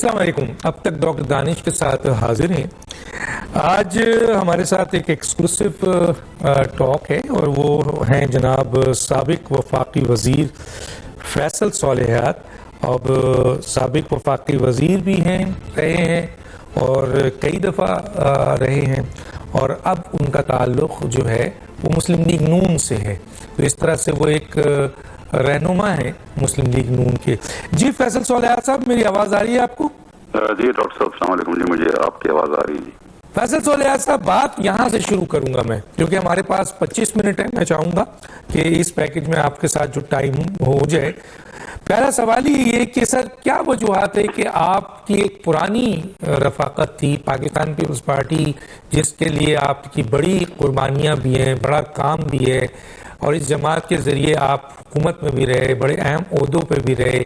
अस्सलाम वालेकुम। अब तक डॉक्टर दानिश के साथ हाजिर हैं। आज हमारे साथ एक एक्सक्लूसिव टॉक है और वो हैं जनाब साबिक वफाकी वजीर फैसल सोलेहात। अब साबिक वफाकी वजीर भी हैं, रहे हैं और कई दफ़ा रहे हैं, और अब उनका ताल्लुक़ जो है वो मुस्लिम लीग नून से है। तो इस तरह से वो एक रहनुमा है मुस्लिम लीग नून के। जी फैसल सोलेहात साहब, मेरी आवाज़ आ रही है आपको? जी डॉक्टर साहब, अस्सलाम वालेकुम जी, मुझे आपकी आवाज़ आ रही है जी। फैसल सोलेहात साहब, बात यहाँ से शुरू करूंगा मैं, क्योंकि हमारे पास 25 मिनट है। मैं चाहूँगा कि इस पैकेज में आपके साथ जो टाइम हो जाए। पहला सवाल ही ये कि सर, क्या वजूहत है कि आपकी एक पुरानी रफाकत थी पाकिस्तान पीपल्स पार्टी, जिसके लिए आपकी बड़ी कुर्बानियाँ भी हैं, बड़ा काम भी है, और इस जमात के ज़रिए आप हुकूमत में भी रहे, बड़े अहम ओहदों पर भी रहे,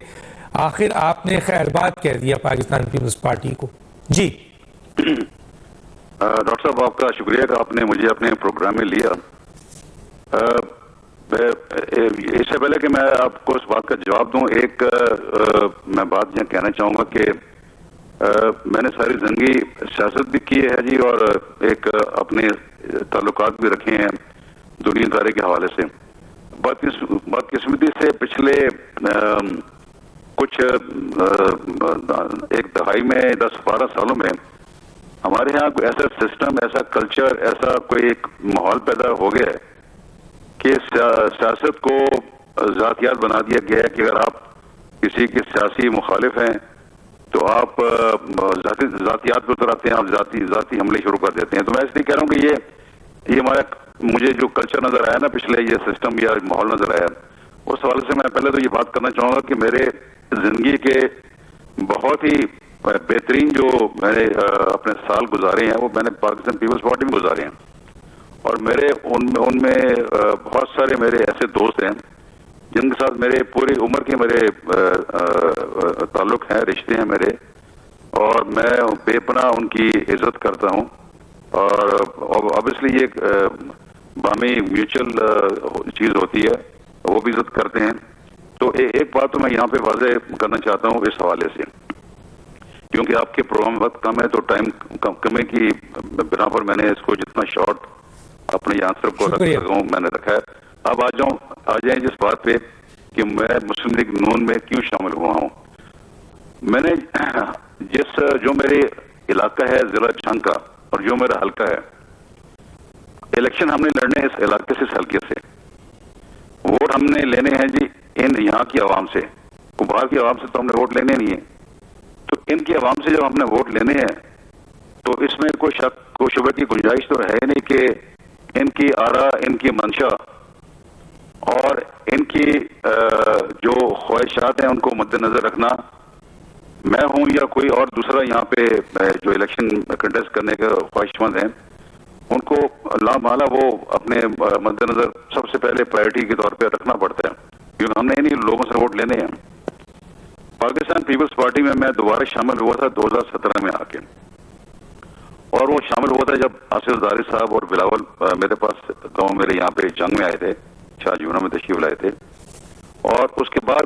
आखिर आपने खैरबाद कह दिया पाकिस्तान पीपल्स पार्टी को। जी डॉक्टर साहब, आपका शुक्रिया कि आपने मुझे अपने प्रोग्राम में लिया। इससे पहले कि मैं आपको इस बात का जवाब दूं, मैं बात यह कहना चाहूँगा कि मैंने सारी जिंदगी सियासत भी की है जी, और एक अपने ताल्लुकात भी रखे हैं दुनियादारी के हवाले से। बदकिस्मती से पिछले कुछ एक दहाई में 10-12 सालों में हमारे यहाँ कोई ऐसा सिस्टम, ऐसा कल्चर, ऐसा कोई एक माहौल पैदा हो गया है कि सियासत को जातियात बना दिया गया है कि अगर आप किसी के सियासी मुखालिफ हैं तो आप जातियात पर उतर आते हैं, आप जाती हमले शुरू कर देते हैं। तो मैं इसलिए कह रहा हूँ कि ये हमारा, मुझे जो कल्चर नजर आया ना, पिछले ये सिस्टम या माहौल नजर आया, उस हवाले से मैं पहले तो ये बात करना चाहूँगा कि मेरे जिंदगी के बहुत ही बेहतरीन जो मैंने अपने साल गुजारे हैं वो मैंने पाकिस्तान पीपल्स पार्टी में गुजारे हैं। और मेरे उनमें बहुत सारे मेरे ऐसे दोस्त हैं जिनके साथ मेरे पूरी उम्र के मेरे ताल्लुक हैं, रिश्ते हैं मेरे, और मैं बेपनाह उनकी इज्जत करता हूँ। और ऑब्वियसली ये बामी म्यूचुअल चीज होती है, वो भी इज्जत करते हैं। तो एक बात तो मैं यहाँ पे वाज़ेह करना चाहता हूँ इस हवाले से, क्योंकि आपके प्रोग्राम में वक्त कम है तो टाइम कमी की बिना पर मैंने इसको जितना शॉर्ट अपने आंसर को रख सकूँ मैंने रखा है। अब आ जाए जिस बात पे कि मैं मुस्लिम लीग नून में क्यों शामिल हुआ हूँ। मैंने जो मेरे इलाका है जिला छंग का, और जो मेरा हल्का है, इलेक्शन हमने लड़ने इस इलाके से, इस हल्के से वोट हमने लेने हैं जी इन यहाँ की आवाम से। बाहर की आवाम से तो हमने वोट लेने नहीं है। तो इनकी आवाम से जब हमने वोट लेने हैं तो इसमें कोई शक, कोई शुबे की गुंजाइश तो है नहीं कि इनकी आरा, इनकी मंशा और इनकी जो ख्वाहिशात हैं उनको मद्देनजर रखना, मैं हूं या कोई और दूसरा यहाँ पे जो इलेक्शन कंटेस्ट करने के ख्वाहिशमंद हैं, उनको लामाला वो अपने मद्देनजर सबसे पहले प्रायोरिटी के तौर पे रखना पड़ता है, क्योंकि हमने इन्हीं लोगों से वोट लेने हैं। पाकिस्तान पीपल्स पार्टी में मैं दोबारा शामिल हुआ था 2017 में आके, और वो शामिल हुआ था जब आसिफ ज़ारी साहब और बिलावल मेरे पास गांव, मेरे यहाँ पे जंग में आए थे, शाहजूना में तशरीफ लाए थे। और उसके बाद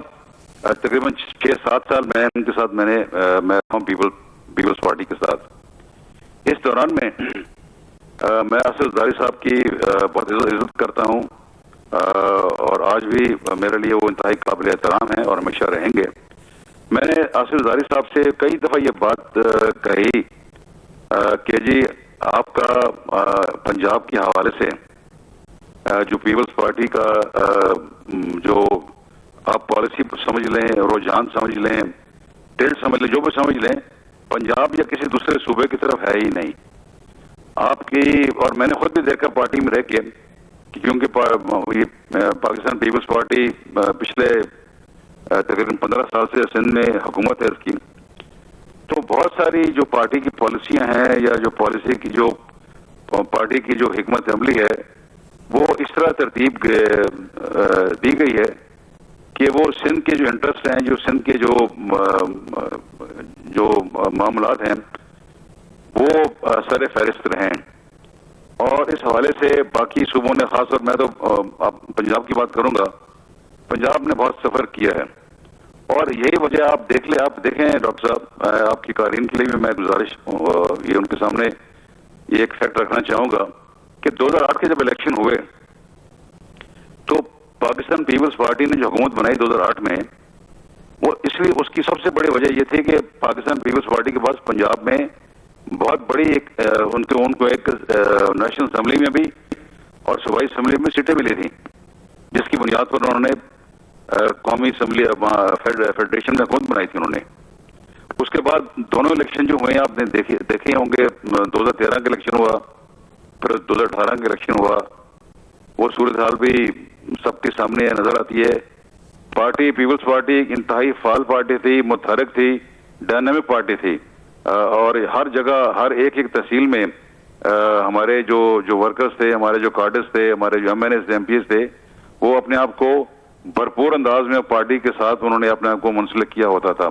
तकरीबन 6-7 साल मैं उनके साथ मैं पीपल्स पार्टी के साथ। इस दौरान में मैं आसिफ ज़ारी साहब की बहुत इज्जत करता हूँ, और आज भी मेरे लिए वो इंतहाई काबिल एहतराम है और हमेशा रहेंगे। मैंने आसिफ ज़ारी साहब से कई दफ़ा ये बात कही कि जी आपका पंजाब के हवाले से जो पीपल्स पार्टी का जो आप पॉलिसी समझ लें, रुझान समझ लें, ट्रेंड समझ लें, जो भी समझ लें, पंजाब या किसी दूसरे सूबे की तरफ है ही नहीं आपकी। और मैंने खुद भी देखा पार्टी में रह के, क्योंकि पाकिस्तान पीपल्स पार्टी पिछले तकरीबन 15 साल से सिंध में हुकूमत है इसकी। तो बहुत सारी जो पार्टी की पॉलिसियां हैं या जो पॉलिसी की जो पार्टी की जो हिकमत अमली है, वो इस तरह तरतीब दी गई है कि वो सिंध के जो इंटरेस्ट हैं, जो सिंध के जो मामलात हैं, वो सर फहरिस्त रहें। और इस हवाले से बाकी सूबों ने, खासतौर मैं तो पंजाब की बात करूंगा, पंजाब ने बहुत सफर किया है। और यही वजह आप देखें डॉक्टर साहब, आपकी कारीन के लिए भी मैं गुजारिश ये उनके सामने ये एक फैक्ट रखना चाहूंगा कि 2008 के जब इलेक्शन हुए तो पाकिस्तान पीपल्स पार्टी ने जो हुकूमत बनाई 2008 में, वो इसलिए उसकी सबसे बड़ी वजह ये थी कि पाकिस्तान पीपल्स पार्टी के पास पंजाब में बहुत बड़ी एक उनको एक नेशनल असेंबली में भी और सूबाई असेंबली में सीटें मिली थी, जिसकी बुनियाद पर उन्होंने कौमी असेंबली फेडरेशन में हुकूमत बनाई थी उन्होंने। उसके बाद दोनों इलेक्शन जो हुए आपने देखे होंगे, 2013 का इलेक्शन हुआ, फिर 2018 का इलेक्शन हुआ, वो सूरत हाल भी सबके सामने नजर आती है। पार्टी पीपल्स पार्टी इंतहाई फाल पार्टी थी, मुतहरक थी, डायनामिक पार्टी थी, और हर जगह हर एक तहसील में हमारे जो वर्कर्स थे, हमारे जो कार्डर्स थे, हमारे जो MNAs थे, MPs थे, वो अपने आप को भरपूर अंदाज में पार्टी के साथ उन्होंने अपने आप को मुंसलिक किया होता था।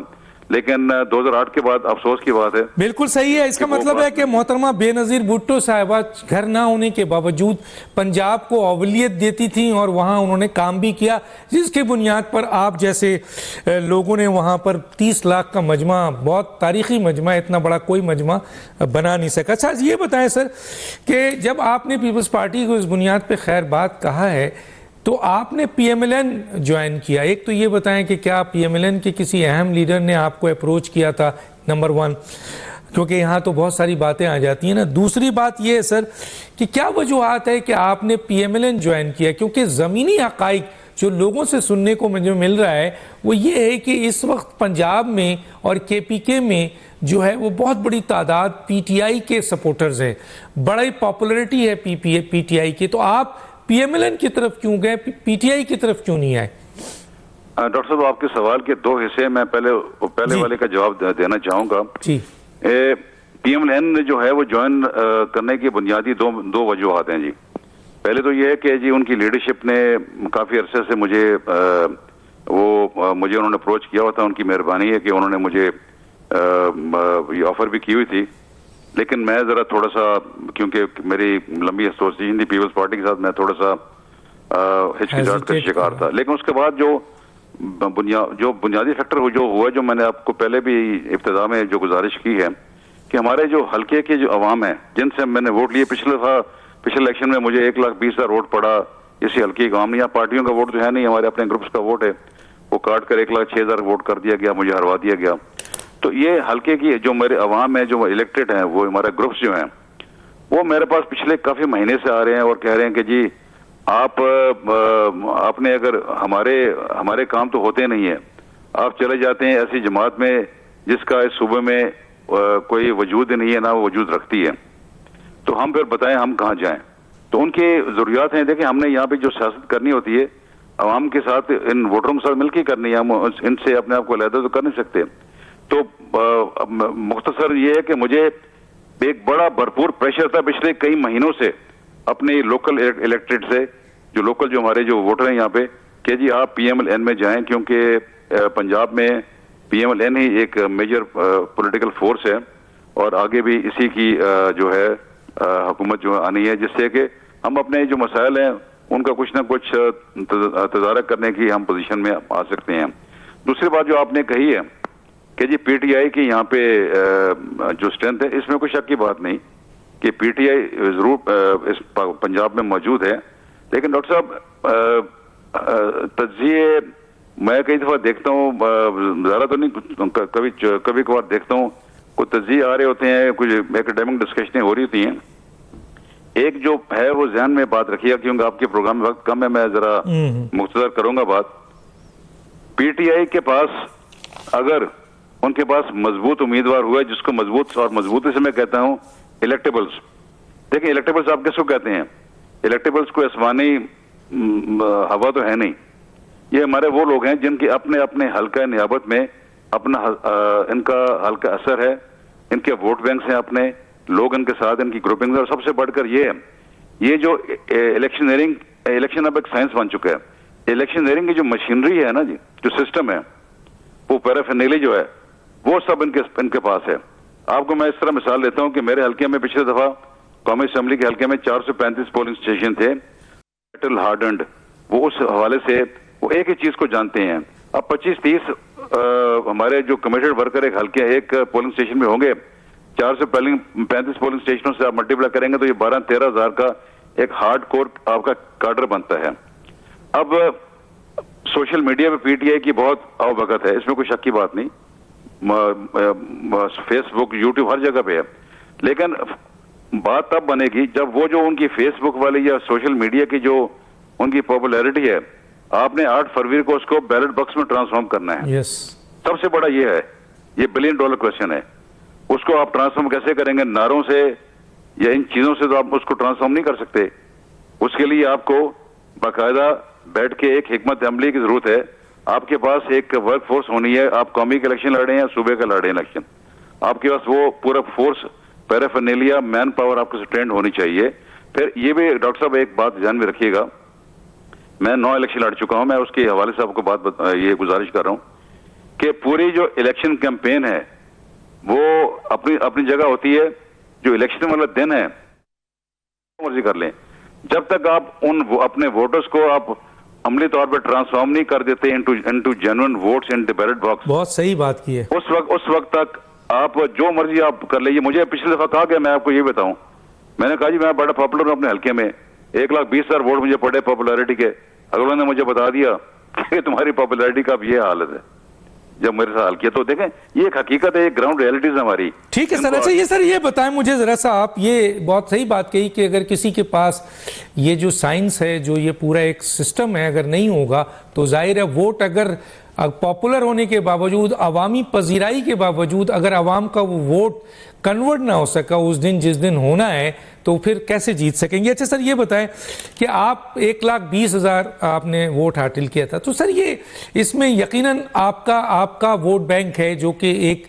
लेकिन 2008 के बाद अफसोस की बात है। बिल्कुल सही है। इसका मतलब है कि मोहतरमा बेनजीर भुट्टो साहिबा घर ना होने के बावजूद पंजाब को अवलियत देती थी और वहां उन्होंने काम भी किया, जिसकी बुनियाद पर आप जैसे लोगों ने वहां पर 30 लाख का मजमा, बहुत तारीखी मजमा, इतना बड़ा कोई मजमा बना नहीं सका। अच्छा ये बताएं सर कि जब आपने पीपल्स पार्टी को इस बुनियाद पर खैर बात कहा है तो आपने PMLN ज्वाइन किया, एक तो ये बताएं कि क्या PMLN के किसी अहम लीडर ने आपको अप्रोच किया था, नंबर 1, क्योंकि यहाँ तो बहुत सारी बातें आ जाती हैं ना। दूसरी बात ये है सर कि क्या वजूहत है कि आपने PMLN ज्वाइन किया, क्योंकि ज़मीनी हक़ाइक़ जो लोगों से सुनने को मुझे मिल रहा है वो ये है कि इस वक्त पंजाब में और KPK में जो है वो बहुत बड़ी तादाद PTI के सपोर्टर्स हैं, बड़ी पॉपुलरिटी है PTI की, तो आप PMLN की तरफ क्यों गए, PTI की तरफ क्यों नहीं आए? डॉक्टर साहब, आपके सवाल के 2 हिस्से, मैं पहले वाले का जवाब देना चाहूंगा। जी। PMLN जो है वो ज्वाइन करने की बुनियादी दो वजूहत हैं जी। पहले तो ये है कि जी उनकी लीडरशिप ने काफी अरसे से मुझे उन्होंने अप्रोच किया हुआ था। उनकी मेहरबानी है कि उन्होंने मुझे ये ऑफर भी की हुई थी, लेकिन मैं जरा थोड़ा सा, क्योंकि मेरी लंबी एसोसिएशन थी पीपल्स पार्टी के साथ, मैं थोड़ा सा हिचकिचाहट का शिकार था। लेकिन उसके बाद जो बुनियादी फैक्टर जो हुआ, जो मैंने आपको पहले भी इब्तिदा में जो गुजारिश की है कि हमारे जो हल्के के जो अवाम है जिनसे मैंने वोट लिए, पिछले इलेक्शन में मुझे 1,20,000 वोट पड़ा इसी हल्के के अवाम ने। यहाँ पार्टियों का वोट तो है नहीं, हमारे अपने ग्रुप्स का वोट है, वो काट कर 1,06,000 वोट कर दिया गया, मुझे हरवा दिया गया। तो ये हल्के की जो मेरे अवाम है, जो इलेक्टेड हैं, वो हमारे ग्रुप्स जो हैं, वो मेरे पास पिछले काफी महीने से आ रहे हैं और कह रहे हैं कि जी आपने अगर हमारे काम तो होते नहीं है, आप चले जाते हैं ऐसी जमात में जिसका इस सूबे में कोई वजूद नहीं है, ना वो वजूद रखती है, तो हम फिर बताएं हम कहाँ जाएं। तो उनकी जरूरियात हैं। देखिए, हमने यहाँ पे जो सियासत करनी होती है अवाम के साथ, इन वोटरों के साथ मिलकर करनी है, हम इनसे अपने आप को अलहदा तो कर नहीं सकते। तो मुख्तसर ये है कि मुझे एक बड़ा भरपूर प्रेशर था पिछले कई महीनों से अपने लोकल इलेक्टेड से, जो हमारे जो वोटर हैं यहाँ पे, कि जी आप PMLN में जाएं, क्योंकि पंजाब में PMLN ही एक मेजर पॉलिटिकल फोर्स है और आगे भी इसी की जो है हुकूमत जो आनी है, जिससे कि हम अपने जो मसाइल हैं उनका कुछ ना कुछ तदारक करने की हम पोजीशन में आ सकते हैं। दूसरी बात जो आपने कही है कि जी PTI की यहाँ पे जो स्ट्रेंथ है, इसमें कोई शक की बात नहीं कि PTI जरूर इस पंजाब में मौजूद है। लेकिन डॉक्टर साहब, तज्जिए मैं कई दफा देखता हूँ, ज़्यादा तो नहीं, कभी कभार देखता हूँ, कुछ तज्जिए आ रहे होते हैं, कुछ एकेडमिक डिस्कशनें हो रही होती हैं। एक जो है वो ध्यान में बात रखिएगा, क्योंकि आपके प्रोग्राम में वक्त कम है, मैं जरा मुख्तसर करूंगा बात। PTI के पास अगर उनके पास मजबूत उम्मीदवार हुआ, जिसको मजबूती से मैं कहता हूं इलेक्टेबल्स। देखिए, इलेक्टेबल्स आप किसको कहते हैं? इलेक्टेबल्स को आसमानी हवा तो है नहीं, ये हमारे वो लोग हैं जिनके अपने अपने हल्का नियाबत में अपना इनका हल्का असर है, इनके वोट बैंक हैं, अपने लोग इनके साथ, इनकी ग्रुपिंग। और सबसे बढ़कर ये जो इलेक्शन अब एक साइंस बन चुका है। इलेक्शनरिंग की जो मशीनरी है ना जी, जो सिस्टम है, वो पैराफिनेली जो है, वो सब इनके पास है। आपको मैं इस तरह मिसाल देता हूं कि मेरे हल्के में पिछले दफा कौमी असेंबली के हल्के में 435 पोलिंग स्टेशन थे, हार्डन्ड। वो उस हवाले से वो एक ही चीज को जानते हैं। अब 25-30 हमारे जो कमिटेड वर्कर एक हल्के एक पोलिंग स्टेशन में होंगे, 4 से 35 पोलिंग स्टेशनों से आप मल्टीप्लाई करेंगे तो ये 12-13 हजार का एक हार्ड कोर आपका कार्डर बनता है। अब सोशल मीडिया पे पीटीआई की बहुत आवभगत है, इसमें कोई शक की बात नहीं, फेसबुक यूट्यूब हर जगह पे है, लेकिन बात तब बनेगी जब वो जो उनकी फेसबुक वाली या सोशल मीडिया की जो उनकी पॉपुलैरिटी है, आपने 8 फरवरी को उसको बैलेट बॉक्स में ट्रांसफॉर्म करना है। यस, सबसे बड़ा ये है, ये $1 बिलियन क्वेश्चन है। उसको आप ट्रांसफॉर्म कैसे करेंगे? नारों से या इन चीजों से तो आप उसको ट्रांसफॉर्म नहीं कर सकते। उसके लिए आपको बाकायदा बैठ के एक हिकमत अमली की जरूरत है। आपके पास एक वर्क फोर्स होनी है। आप कौमी का इलेक्शन लड़ रहे हैं या सूबे का लड़ रहे हैं इलेक्शन, आपके पास वो पूरा फोर्स, पैराफर्नेलिया, मैन पावर आपके ट्रेंड होनी चाहिए। फिर ये भी डॉक्टर साहब एक बात ध्यान में रखिएगा, मैं 9 इलेक्शन लड़ चुका हूं, मैं उसके हवाले से आपको ये गुजारिश कर रहा हूं कि पूरी जो इलेक्शन कैंपेन है वो अपनी अपनी जगह होती है। जो इलेक्शन वाला दिन है मर्जी कर लें, जब तक आप अपने वोटर्स को आप अमली तौर पर ट्रांसफॉर्म नहीं कर देते into genuine votes in the ballot box, बहुत सही बात की है, उस वक्त तक आप जो मर्जी आप कर लीजिए। मुझे पिछली दफा कहा गया, मैं आपको ये बताऊं, मैंने कहा जी मैं बड़ा पॉपुलर हूं अपने हल्के में, 1,20,000 वोट मुझे पड़े पॉपुलैरिटी के। अगलों ने मुझे बता दिया कि तुम्हारी पॉपुलैरिटी का अब ये हालत है। जब मेरे साथ हल किया तो देखें, ये एक हकीकत है, एक ग्राउंड रियलिटीज हमारी। ठीक है सर। अच्छा ये सर ये बताएं मुझे जरा सा, आप ये बहुत सही बात कही कि अगर किसी के पास ये जो साइंस है, जो ये पूरा एक सिस्टम है, अगर नहीं होगा तो जाहिर है वोट अगर पॉपुलर होने के बावजूद, अवामी पजीराई के बावजूद, अगर अवाम का वो वोट कन्वर्ट ना हो सका उस दिन जिस दिन होना है, तो फिर कैसे जीत सकेंगे। अच्छा सर ये बताएं कि आप 1,20,000 आपने वोट हासिल किया था, तो सर ये इसमें यकीनन आपका वोट बैंक है जो कि एक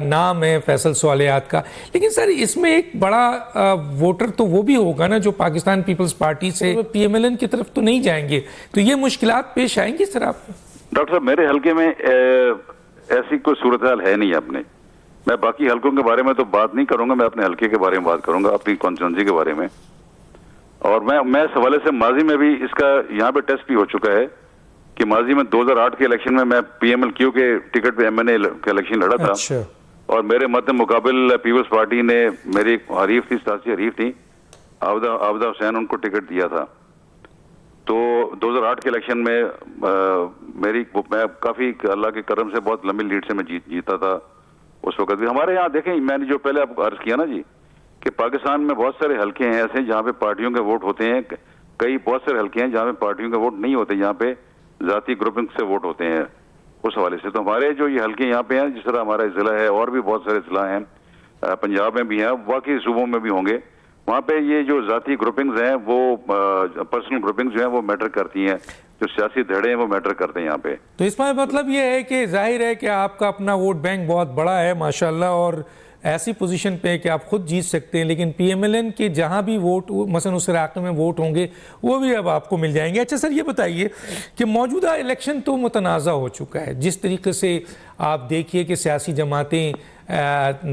नाम है फैसल स्वालियात का, लेकिन सर इसमें एक बड़ा वोटर तो वो भी होगा ना जो पाकिस्तान पीपल्स पार्टी से PMLN की तरफ तो नहीं जाएंगे, तो ये मुश्किलात पेश आएंगी सर आपको? डॉक्टर साहब मेरे हल्के में ऐसी कोई सूरत हाल है नहीं। अपने मैं बाकी हल्कों के बारे में तो बात नहीं करूंगा, मैं अपने हल्के के बारे में बात करूंगा, अपनी कॉन्स्टिट्यूंसी के बारे में। और मैं इस हवाले से माजी में भी इसका यहाँ पे टेस्ट भी हो चुका है कि माजी में 2008 के इलेक्शन में मैं PMLQ के टिकट पे MNA का इलेक्शन लड़ा था। अच्छा। और मेरे मध्य मुकाबिल पीपल्स पार्टी ने, मेरी हरीफ थी, सियासी हरीफ थी आबदा हुसैन, उनको टिकट दिया था। तो 2008 के इलेक्शन में मैं काफी अल्लाह के करम से बहुत लंबी लीड से मैं जीता था उस वक्त भी। हमारे यहाँ देखें, मैंने जो पहले आपको अर्ज किया ना जी कि पाकिस्तान में बहुत सारे हल्के हैं ऐसे जहाँ पे पार्टियों के वोट होते हैं, कई बहुत सारे हल्के हैं जहाँ पे पार्टियों के वोट नहीं होते, जहाँ पे जाती ग्रुपिंग से वोट होते हैं। उस हवाले से तो हमारे जो ये हल्के यहाँ पे हैं, जिस तरह हमारा जिला है और भी बहुत सारे जिला हैं, पंजाब में भी हैं, बाकी सूबों में भी होंगे, वहाँ पे ये जो जाती ग्रुपिंग्स हैं वो पर्सनल ग्रुपिंग्स जो हैं वो मैटर करती हैं, जो सियासी धड़े हैं वो मैटर करते हैं यहाँ पे। तो इसमें मतलब ये है कि जाहिर है कि आपका अपना वोट बैंक बहुत बड़ा है माशाल्लाह, और ऐसी पोजीशन पे है कि आप खुद जीत सकते हैं, लेकिन PMLN के जहाँ भी वोट मसलन उस इलाके में वोट होंगे वो भी अब आपको मिल जाएंगे। अच्छा सर ये बताइए कि मौजूदा इलेक्शन तो मुतनाज़ा हो चुका है, जिस तरीके से आप देखिए कि सियासी जमातें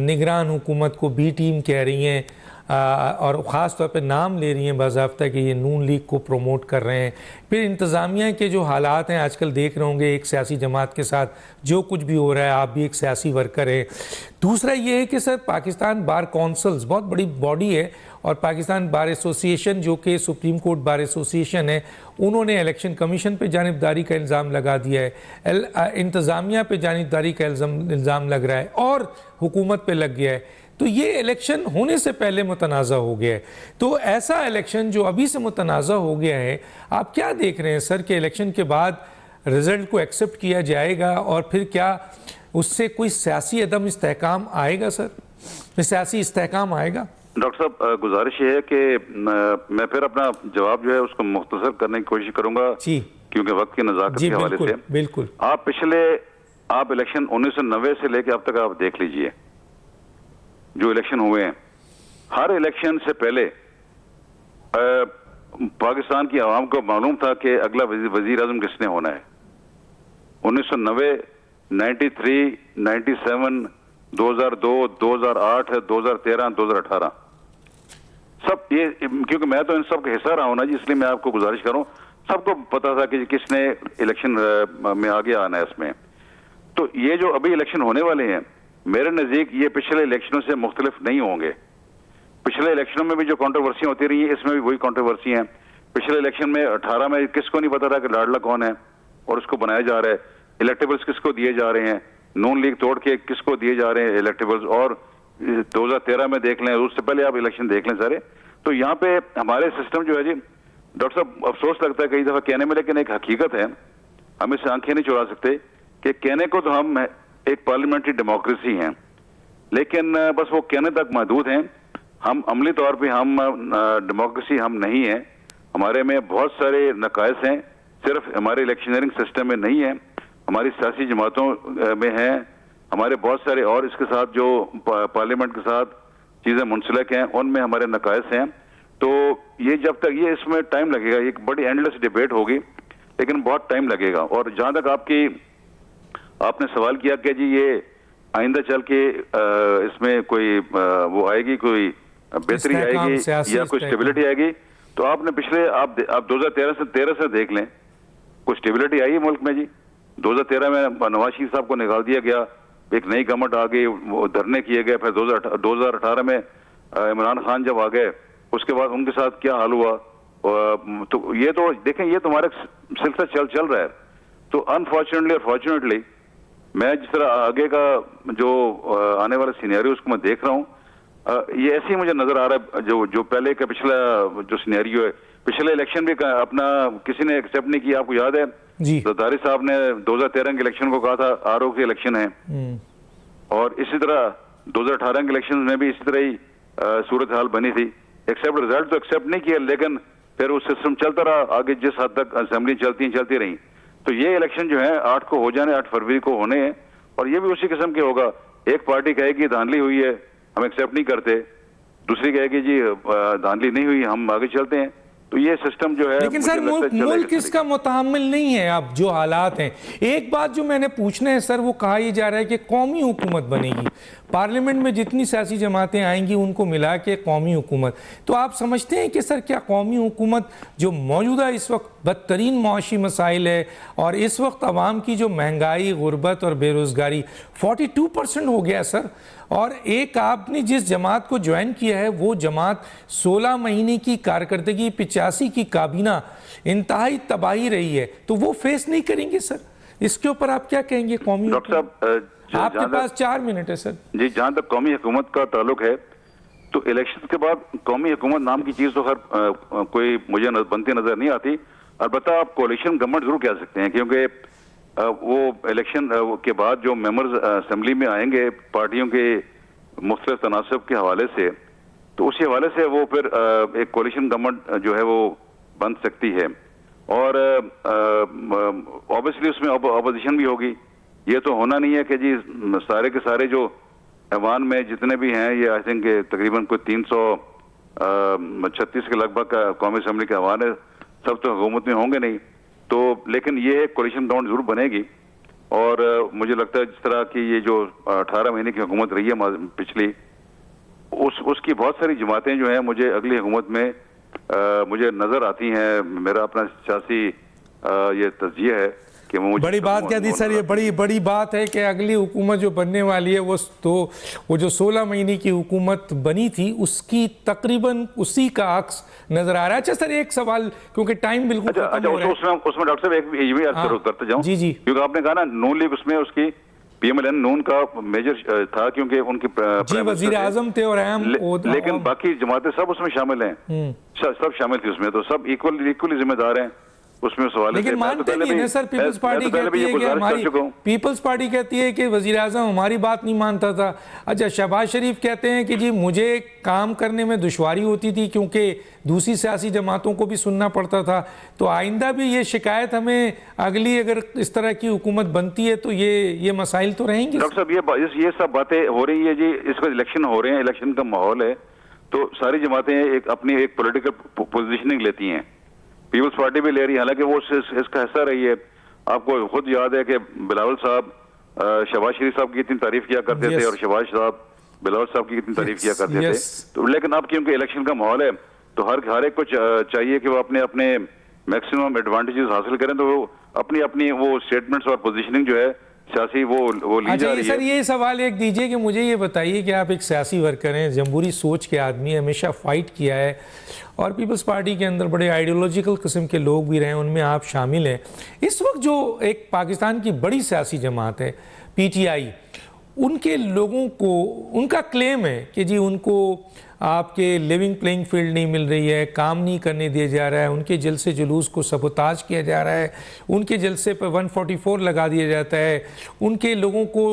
निगरान हुकूमत को B टीम कह रही हैं और ख़ास तौर पे नाम ले रही हैं बाज़ाब्ता कि ये नून लीग को प्रमोट कर रहे हैं। फिर इंतज़ामिया के जो हालात हैं आजकल देख रहे होंगे, एक सियासी जमात के साथ जो कुछ भी हो रहा है, आप भी एक सियासी वर्कर है। दूसरा ये है कि सर पाकिस्तान बार काउंसिल्स बहुत बड़ी बॉडी है, और पाकिस्तान बार एसोसिएशन जो कि सुप्रीम कोर्ट बार एसोसिएशन है, उन्होंने इलेक्शन कमीशन पे जानिबदारी का इल्ज़ाम लगा दिया है, इंतज़ामिया पे जानिबदारी का इल्ज़ाम लग रहा है और हुकूमत पे लग गया है। तो ये इलेक्शन होने से पहले मुतनाज़ा हो गया है। तो ऐसा इलेक्शन जो अभी से मुतनाज़ा हो गया है, आप क्या देख रहे हैं सर कि इलेक्शन के बाद रिजल्ट को एक्सेप्ट किया जाएगा और फिर क्या उससे कोई सियासी अदम इस्तेहकाम आएगा सर, सियासी इस्तेहकाम आएगा? डॉक्टर साहब गुजारिश ये है कि मैं फिर अपना जवाब जो है उसको मुख्तसर करने की कोशिश करूंगा जी, क्योंकि वक्त की नज़ाकत के हवाले से। बिल्कुल। आप इलेक्शन 1990 से लेकर अब तक आप देख लीजिए जो इलेक्शन हुए हैं, हर इलेक्शन से पहले पाकिस्तान की आवाम को मालूम था कि अगला वजीर आजम किसने होना है। 1990, 93, 97, 2002, 2008, 2013, 2018 सब ये, क्योंकि मैं तो इन सब का हिस्सा रहा हूं ना जी, इसलिए मैं आपको गुजारिश करूं, सबको पता था कि किसने इलेक्शन में आगे आना है इसमें। तो ये जो अभी इलेक्शन होने वाले हैं, मेरे नजदीक ये पिछले इलेक्शनों से मुख्तलिफ नहीं होंगे। पिछले इलेक्शनों में भी जो कंट्रोवर्सी होती रही है, इसमें भी वही कंट्रोवर्सी है। पिछले इलेक्शन में 18 में किसको नहीं पता था कि लाडला कौन है और उसको बनाया जा रहा है, इलेक्टेबल्स किसको दिए जा रहे हैं, नून लीग तोड़ के किसको दिए जा रहे हैं इलेक्टेबल्स। और 2013 में देख लें, उससे पहले आप इलेक्शन देख लें सारे। तो यहाँ पे हमारे सिस्टम जो है जी, डॉक्टर साहब अफसोस लगता है कई दफा कहने में, लेकिन एक हकीकत है, हम इससे आंखें नहीं चुरा सकते कि कहने को तो हम एक पार्लियामेंट्री डेमोक्रेसी हैं, लेकिन बस वो कहने तक महदूद हैं। हम अमली तौर पे हम डेमोक्रेसी हम नहीं है। हमारे में बहुत सारे नकायस हैं, सिर्फ हमारे इलेक्शनरिंग सिस्टम में नहीं है, हमारी सियासी जमातों में है, हमारे बहुत सारे और इसके साथ जो पार्लियामेंट के साथ चीजें मुंसलिक हैं, उनमें हमारे नकायस हैं। तो ये जब तक ये इसमें टाइम लगेगा, एक बड़ी एंडलेस डिबेट होगी, लेकिन बहुत टाइम लगेगा। और जहां तक आपने सवाल किया कि जी ये आइंदा चल के इसमें कोई वो आएगी, कोई बेहतरी आएगी या कोई स्टेबिलिटी आएगी, तो आपने पिछले आप 2013 से देख लें, कोई स्टेबिलिटी आई है मुल्क में जी। 2013 में नवाज शरीफ साहब को निकाल दिया गया, एक नई गवर्नमेंट आ गई, वो धरने किए गए। फिर 2018 में इमरान खान जब आ गए, उसके बाद उनके साथ क्या हाल हुआ। तो ये तो देखें, ये तुम्हारा सिलसिला चल रहा है। तो अनफॉर्चुनेटली और फॉर्चुनेटली मैं जिस तरह आगे का जो आने वाला सिनेरियो उसको मैं देख रहा हूँ, ये ऐसे ही मुझे नजर आ रहा है जो पहले का पिछला जो सिनेरियो है। पिछले इलेक्शन भी अपना किसी ने एक्सेप्ट नहीं किया, आपको याद है जी, जरदारी साहब ने 2013 के इलेक्शन को कहा था आरओ के इलेक्शन है, और इसी तरह 2018 के इलेक्शन में भी इसी तरह ही सूरत हाल बनी थी। एक्सेप्ट रिजल्ट तो एक्सेप्ट नहीं किया, लेकिन फिर वो सिस्टम चलता रहा आगे, जिस हद तक असेंबली चलती रही। तो ये इलेक्शन जो है 8 को हो जाने, 8 फरवरी को होने हैं, और ये भी उसी किस्म के होगा। एक पार्टी कहेगी धांधली हुई है, हम एक्सेप्ट नहीं करते, दूसरी कहेगी जी धांधली नहीं हुई, हम आगे चलते हैं। तो ये सिस्टम जो है, लेकिन सर मुल्क इसका मुतामिल नहीं है। अब जो हालात हैं, एक बात जो मैंने पूछना है सर, वो कहा ही जा रहा है कि कौमी हुकूमत बनेगी, पार्लियामेंट में जितनी सियासी जमातें आएंगी उनको मिला के कौमी हुकूमत। तो आप समझते हैं कि सर क्या कौमी हुकूमत जो मौजूदा इस वक्त बदतरीन मुआशी मसाइल है, और इस वक्त आवाम की जो महंगाई, गुर्बत और बेरोज़गारी 42% हो गया सर, और एक आपने जिस जमात को ज्वाइन किया है वो जमात 16 महीने की कारकर्दगी, 85 की काबीना, इंतहाई तबाही रही है, तो वो फेस नहीं करेंगे सर। इसके ऊपर आप क्या कहेंगे? कौमी डॉक्टर साहब आपके पास 4 मिनट है सर जी। जहां तक कौमी हुकूमत का ताल्लुक है, तो इलेक्शन के बाद कौमी हुकूमत नाम की चीज तो हर कोई मुझे बनती नजर नहीं आती। अलबत्ता आप कोalition गवर्नमेंट जरूर कह सकते हैं, क्योंकि वो इलेक्शन के बाद जो मेंबर्स असेंबली में आएंगे पार्टियों के मुख्तलिफ तनासब के हवाले से, तो उसी हवाले से वो फिर एक कोalition गवर्नमेंट जो है वो बन सकती है। और ऑब्वियसली उसमें अपोजिशन भी होगी। ये तो होना नहीं है कि जी सारे के सारे जो ऐवान में जितने भी हैं, ये आई थिंक तकरीबन कोई 336 के लगभग कौमी असेंबली के ऐवान है, सब तो हुकूमत में होंगे नहीं। तो लेकिन ये कोalition गवर्नमेंट जरूर बनेगी, और मुझे लगता है जिस तरह की ये जो 18 महीने की हुकूमत रही है पिछली, उसकी बहुत सारी जमातें जो हैं मुझे अगली हुकूमत में मुझे नजर आती हैं। मेरा अपना सियासी ये तज्जिया है कि बड़ी बात क्या थी सर, ये बड़ी बात है कि अगली हुकूमत जो बनने वाली है वो जो 16 महीने की हुकूमत बनी थी उसकी तकरीबन उसी का अक्स नजर आ रहा है। अच्छा सर एक सवाल, क्योंकि टाइम बिल्कुल उसमें डॉक्टर साहब एक ये भी अर्ज करते जाऊं जी, क्योंकि आपने कहा ना नून लीग, उसमें उसकी PMLN नून का मेजर था, क्योंकि उनकी वजीर आजम थे और लेकिन बाकी जमातें सब उसमें शामिल हैं, सब शामिल थी उसमें, तो सब इक्वली जिम्मेदार हैं उसमें सवाल। लेकिन मानते नहीं है सर, पीपल्स पार्टी कहती है कि हमारी पीपल्स पार्टी कहती है कि वजीर आजम हमारी बात नहीं मानता था। अच्छा, शहबाज शरीफ कहते हैं कि जी मुझे काम करने में दुश्वारी होती थी क्योंकि दूसरी सियासी जमातों को भी सुनना पड़ता था। तो आइंदा भी ये शिकायत हमें अगली अगर इस तरह की हुकूमत बनती है तो ये मसाइल तो रहेंगे। डॉक्टर साहब ये सब बातें हो रही है जी, इस वक्त इलेक्शन हो रहे हैं, इलेक्शन का माहौल है, तो सारी जमातें अपनी एक पोलिटिकल पोजिशनिंग लेती हैं। पीपल्स पार्टी भी ले रही है, हालांकि वो इसका हिस्सा रही है। आपको खुद याद है कि बिलावल साहब शहबाज शरीफ साहब की कितनी तारीफ किया करते थे, और शहबाज साहब बिलावल साहब की कितनी तारीफ किया करते थे। तो लेकिन अब क्योंकि इलेक्शन का माहौल है, तो हर एक को चाहिए कि वो अपने मैक्सिमम एडवांटेजेस हासिल करें, तो वो अपनी वो स्टेटमेंट्स और पोजीशनिंग जो है सियासी वो ली अच्छा जा ये रही सर है। ये सवाल एक दीजिए कि मुझे ये बताइए कि आप एक सियासी वर्कर हैं, जमहूरी सोच के आदमी, हमेशा फाइट किया है और पीपल्स पार्टी के अंदर बड़े आइडियोलॉजिकल किस्म के लोग भी रहे हैं, उनमें आप शामिल हैं। इस वक्त जो एक पाकिस्तान की बड़ी सियासी जमात है PTI, उनके लोगों को उनका क्लेम है कि जी उनको आपके लिविंग प्लेइंग फील्ड नहीं मिल रही है, काम नहीं करने दिया जा रहा है, उनके जलसे जुलूस को सबोताज किया जा रहा है, उनके जलसे पर 144 लगा दिया जाता है, उनके लोगों को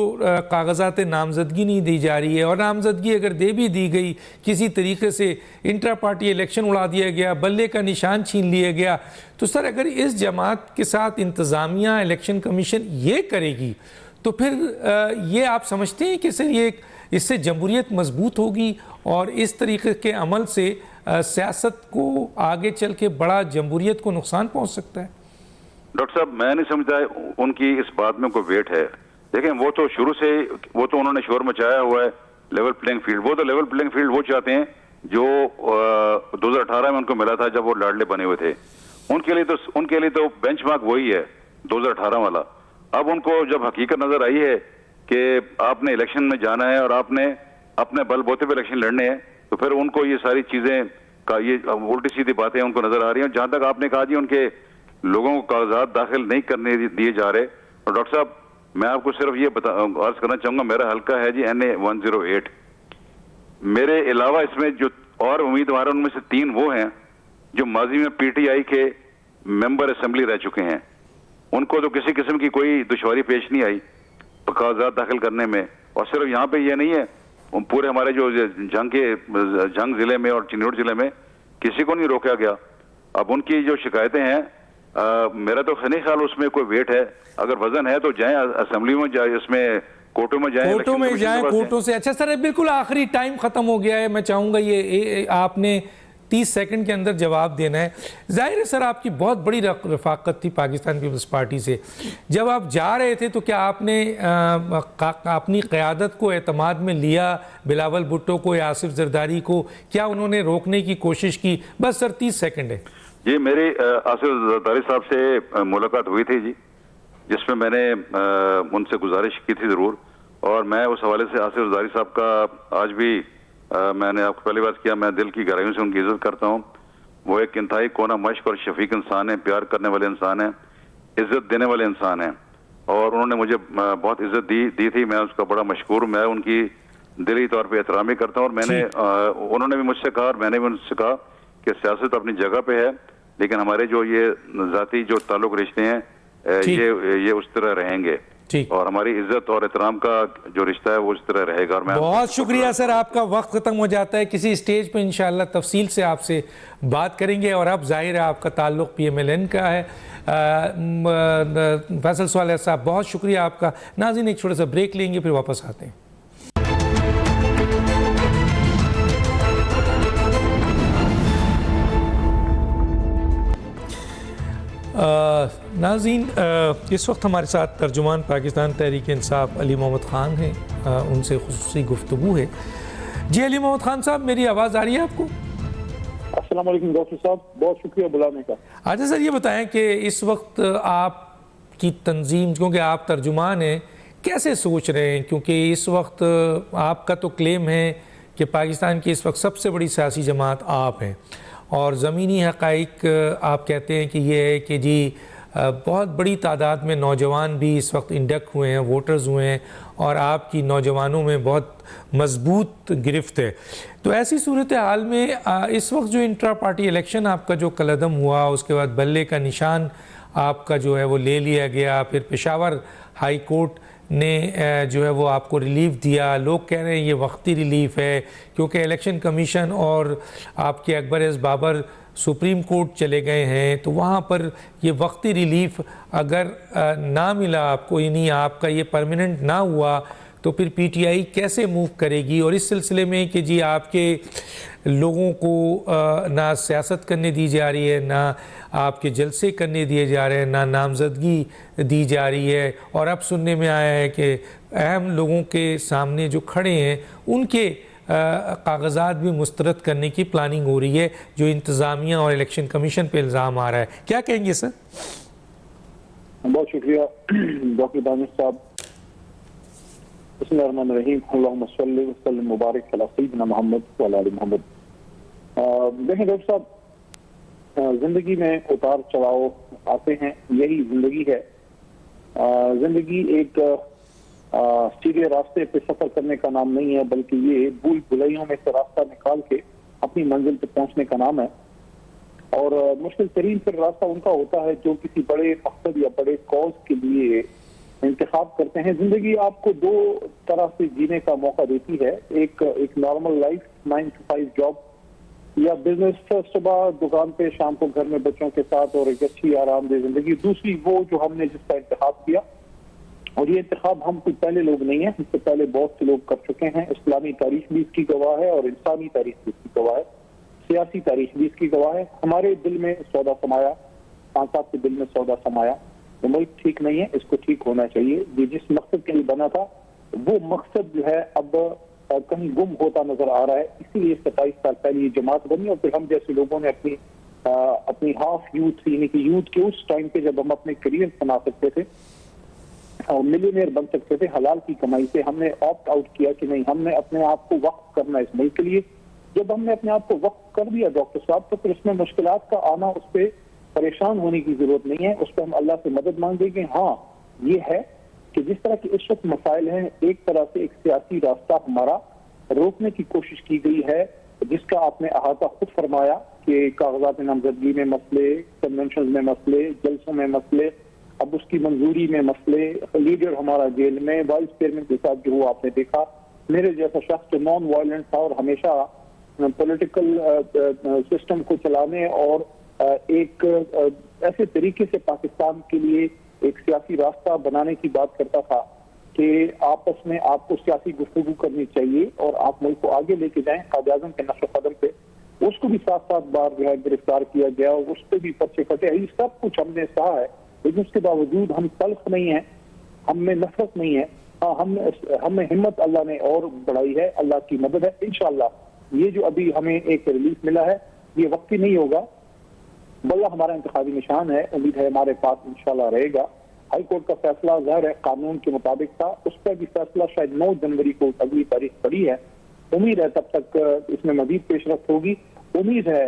कागजात नामजदगी नहीं दी जा रही है, और नामजदगी अगर दे भी दी गई किसी तरीके से इंट्रा पार्टी इलेक्शन उड़ा दिया गया, बल्ले का निशान छीन लिया गया। तो सर अगर इस जमात के साथ इंतज़ामिया इलेक्शन कमीशन ये करेगी तो फिर ये आप समझते हैं कि सर ये इससे जमहूरियत मजबूत होगी और इस तरीके के अमल से सियासत को आगे चल के बड़ा जमहूरियत को नुकसान पहुंच सकता है? डॉक्टर साहब मैं नहीं समझता उनकी इस बात में कोई वेट है। देखें वो तो शुरू से वो तो उन्होंने शोर मचाया हुआ है लेवल प्लेइंग फील्ड। वो तो लेवल प्लेइंग फील्ड वो चाहते हैं जो 2018 में उनको मिला था जब वो लाडले बने हुए थे। उनके लिए तो बेंचमार्क वही है 2018 वाला। अब उनको जब हकीकत नजर आई है कि आपने इलेक्शन में जाना है और आपने अपने बलबूते पे इलेक्शन लड़ने हैं, तो फिर उनको ये सारी चीजें का ये उल्टी सीधी बातें उनको नजर आ रही हैं। जहां तक आपने कहा जी उनके लोगों को कागजात दाखिल नहीं करने दिए जा रहे, और डॉक्टर साहब मैं आपको सिर्फ ये अर्ज करना चाहूंगा, मेरा हल्का है जी NA 108। मेरे अलावा इसमें जो और उम्मीदवार हैं उनमें से 3 वो हैं जो माजी में PTI के मेंबर असेंबली रह चुके हैं। उनको तो किसी किस्म की कोई दुश्वारी पेश नहीं आई कागजात दाखिल करने में। और सिर्फ यहाँ पे ये नहीं है, पूरे हमारे जो जंग जिले में और चिन्नौर जिले में किसी को नहीं रोका गया। अब उनकी जो शिकायतें हैं मेरा तो नहीं ख्याल उसमें कोई वेट है। अगर वजन है तो जाएं असेंबली में, जाए इसमें कोर्टों में जाएं, कोर्टों में जाएं, कोर्टों से। अच्छा सर बिल्कुल आखिरी टाइम खत्म हो गया है, मैं चाहूंगा ये आपने 30 सेकंड के अंदर जवाब देना है। जाहिर है सर आपकी बहुत बड़ी रफाकत थी पाकिस्तान पीपल्स पार्टी से। जब आप जा रहे थे तो क्या आपने अपनी क़यादत को एतमाद में लिया, बिलावल भुट्टो को या आसिफ जरदारी को? क्या उन्होंने रोकने की कोशिश की? बस सर 30 सेकंड है जी। मेरी आसिफ जरदारी साहब से मुलाकात हुई थी जी, जिसमें मैंने उनसे गुजारिश की थी ज़रूर। और मैं उस हवाले से आसिफ जरदारी साहब का आज भी मैंने आपको पहली बात किया, मैं दिल की गहराइयों से उनकी इज्जत करता हूँ। वो एक इंतहाई कोना मश्क और शफीक इंसान है, प्यार करने वाले इंसान है, इज्जत देने वाले इंसान है। और उन्होंने मुझे बहुत इज्जत दी थी, मैं उसका बड़ा मशकूर, मैं उनकी दिली तौर पे एहतरामी करता हूँ। और मैंने उन्होंने भी मुझसे कहा और मैंने भी उनसे कहा कि सियासत अपनी जगह पे है, लेकिन हमारे जो ये जाती जो ताल्लुक रिश्ते हैं ये उस तरह रहेंगे, और हमारी इज्जत और एहतराम का जो रिश्ता है वो उस तरह रहेगा। और मैं बहुत शुक्रिया सर, आपका वक्त खत्म हो जाता है। किसी स्टेज पे इंशाल्लाह तफसील से आपसे बात करेंगे। और अब जाहिर है आपका ताल्लुक PMLN का है। फैसल स्वालिह साहब बहुत शुक्रिया आपका। नाज़रीन एक छोटा सा ब्रेक लेंगे फिर वापस आते हैं। नाज़रीन इस वक्त हमारे साथ तर्जुमान पाकिस्तान तहरीक इंसाफ अली मोहम्मद ख़ान हैं, उनसे खुसूसी गुफ्तगू है। जी अली मोहम्मद ख़ान साहब मेरी आवाज़ आ रही है आपको? अस्सलाम वालेकुम डॉक्टर साहब, बहुत शुक्रिया बुलाने का। अच्छा सर ये बताएं कि इस वक्त आपकी तंजीम, क्योंकि आप तर्जुमान हैं, कैसे सोच रहे हैं? क्योंकि इस वक्त आपका तो क्लेम है कि पाकिस्तान की इस वक्त सबसे बड़ी सियासी जमात आप हैं, और ज़मीनी हक़ाइक़ आप कहते हैं कि ये है कि जी बहुत बड़ी तादाद में नौजवान भी इस वक्त इंडक्ट हुए हैं, वोटर्स हुए हैं, और आपकी नौजवानों में बहुत मजबूत गिरफ्त है। तो ऐसी सूरत हाल में इस वक्त जो इंट्रा पार्टी इलेक्शन आपका जो कलअदम हुआ, उसके बाद बल्ले का निशान आपका जो है वो ले लिया गया, फिर पेशावर हाई कोर्ट ने जो है वो आपको रिलीफ दिया। लोग कह रहे हैं ये वक्ती रिलीफ है क्योंकि इलेक्शन कमीशन और आपके Akbar S Babar supreme court चले गए हैं, तो वहाँ पर ये वक्ती रिलीफ अगर ना मिला आपको, यानी आपका ये परमानेंट ना हुआ, तो फिर PTI कैसे मूव करेगी? और इस सिलसिले में कि जी आपके लोगों को ना सियासत करने दी जा रही है, ना आपके जलसे करने दिए जा रहे हैं, ना नामजदगी दी जा रही है, और अब सुनने में आया है कि अहम लोगों के सामने जो खड़े हैं उनके कागजात भी मुस्तरद करने की प्लानिंग हो रही है, जो इंतज़ामिया और इलेक्शन कमीशन पे इल्ज़ाम आ रहा है। क्या कहेंगे सर? बहुत शुक्रिया डॉक्टर दानिश साहब। बिस्मिल्लाहिर्रहमानिर्रहीम अल्लाहुम्मा सल्लि व सल्लिम मुबारक अला सय्यिदिना मोहम्मद व अला आलि मोहम्मद। देखें डॉक्टर साहब, जिंदगी में उतार चढ़ाव आते हैं, यही जिंदगी है। जिंदगी एक सीधे रास्ते पे सफर करने का नाम नहीं है, बल्कि ये भूल भुलैयों में से रास्ता निकाल के अपनी मंजिल पे पहुंचने का नाम है। और मुश्किल तरीन फिर रास्ता उनका होता है जो किसी बड़े मकसद या बड़े कॉज के लिए इंतखाब करते हैं। जिंदगी आपको दो तरह से जीने का मौका देती है, एक नॉर्मल लाइफ 9 to 5 जॉब या बिजनेस, सुबह दुकान पे, शाम को घर में बच्चों के साथ, और एक अच्छी आरामदेह जिंदगी। दूसरी वो जो हमने जिसका इंतखाब किया, और ये इंतखाब हम कोई पहले लोग नहीं है, इससे पहले बहुत से लोग कर चुके हैं। इस्लामी तारीख भी इसकी गवाह है और इंसानी तारीख भी इसकी गवाह है, सियासी तारीख भी इसकी गवाह है। हमारे दिल में सौदा समाया, खान साहब के दिल में सौदा समाया, वो मुल्क ठीक नहीं है, इसको ठीक होना चाहिए। ये जिस मकसद के लिए बना था वो मकसद जो है अब कहीं गुम होता नजर आ रहा है। इसीलिए 27 साल पहले ये जमात बनी, और फिर हम जैसे लोगों ने अपनी हाफ यूथ, यानी कि यूथ के उस टाइम पे जब हम अपने करियर बना सकते थे और मिलियनियर बन सकते थे हलाल की कमाई से, हमने ऑप्ट आउट किया कि नहीं, हमने अपने आप को वक्फ करना इस मुल्क के लिए। जब हमने अपने आप को वक्फ कर दिया डॉक्टर साहब, तो फिर उसमें मुश्किलात का आना, उस पर परेशान होने की जरूरत नहीं है। उस पर हम अल्लाह से मदद मांगेंगे। हाँ, ये है कि जिस तरह के इस वक्त मसाइल हैं, एक तरह से एक सियासी रास्ता हमारा रोकने की कोशिश की गई है, जिसका आपने अहाता खुद फरमाया कि कागजात नामजदगी में मसले, कन्वेंशन में मसले, जलसों में मसले, अब उसकी मंजूरी में मसले, लीडर हमारा जेल में, वाइस चेयरमैन के साथ जो हुआ आपने देखा। मेरे जैसा शख्स जो नॉन वायलेंट था और हमेशा पॉलिटिकल सिस्टम को चलाने और एक ऐसे तरीके से पाकिस्तान के लिए एक सियासी रास्ता बनाने की बात करता था कि आपस में आपको सियासी गुफ्तगू करनी चाहिए और आप मुल्क को आगे लेके जाएं कायद-ए-आज़म के नक्श कदम पे। उसको भी 7-7 बार जो है गिरफ्तार किया गया और उस पर भी पर्चे फटे। ये सब कुछ हमने सहा है, लेकिन उसके बावजूद हम तल्ख नहीं है, हमें नफरत नहीं है। हाँ, हमें हिम्मत अल्लाह ने और बढ़ाई है, अल्लाह की मदद है। इंशाअल्लाह ये जो अभी हमें एक रिलीफ मिला है, ये वक्ती नहीं होगा, बल्ला हमारा इंतखाबी निशान है। उम्मीद है हमारे पास इंशाल्लाह रहेगा। हाई कोर्ट का फैसला ज़ाहिर है कानून के मुताबिक था, उस पर भी फैसला शायद 9 जनवरी को अगली तारीख पड़ी है। उम्मीद है तब तक इसमें मजीद पेशरफ्त होगी। उम्मीद है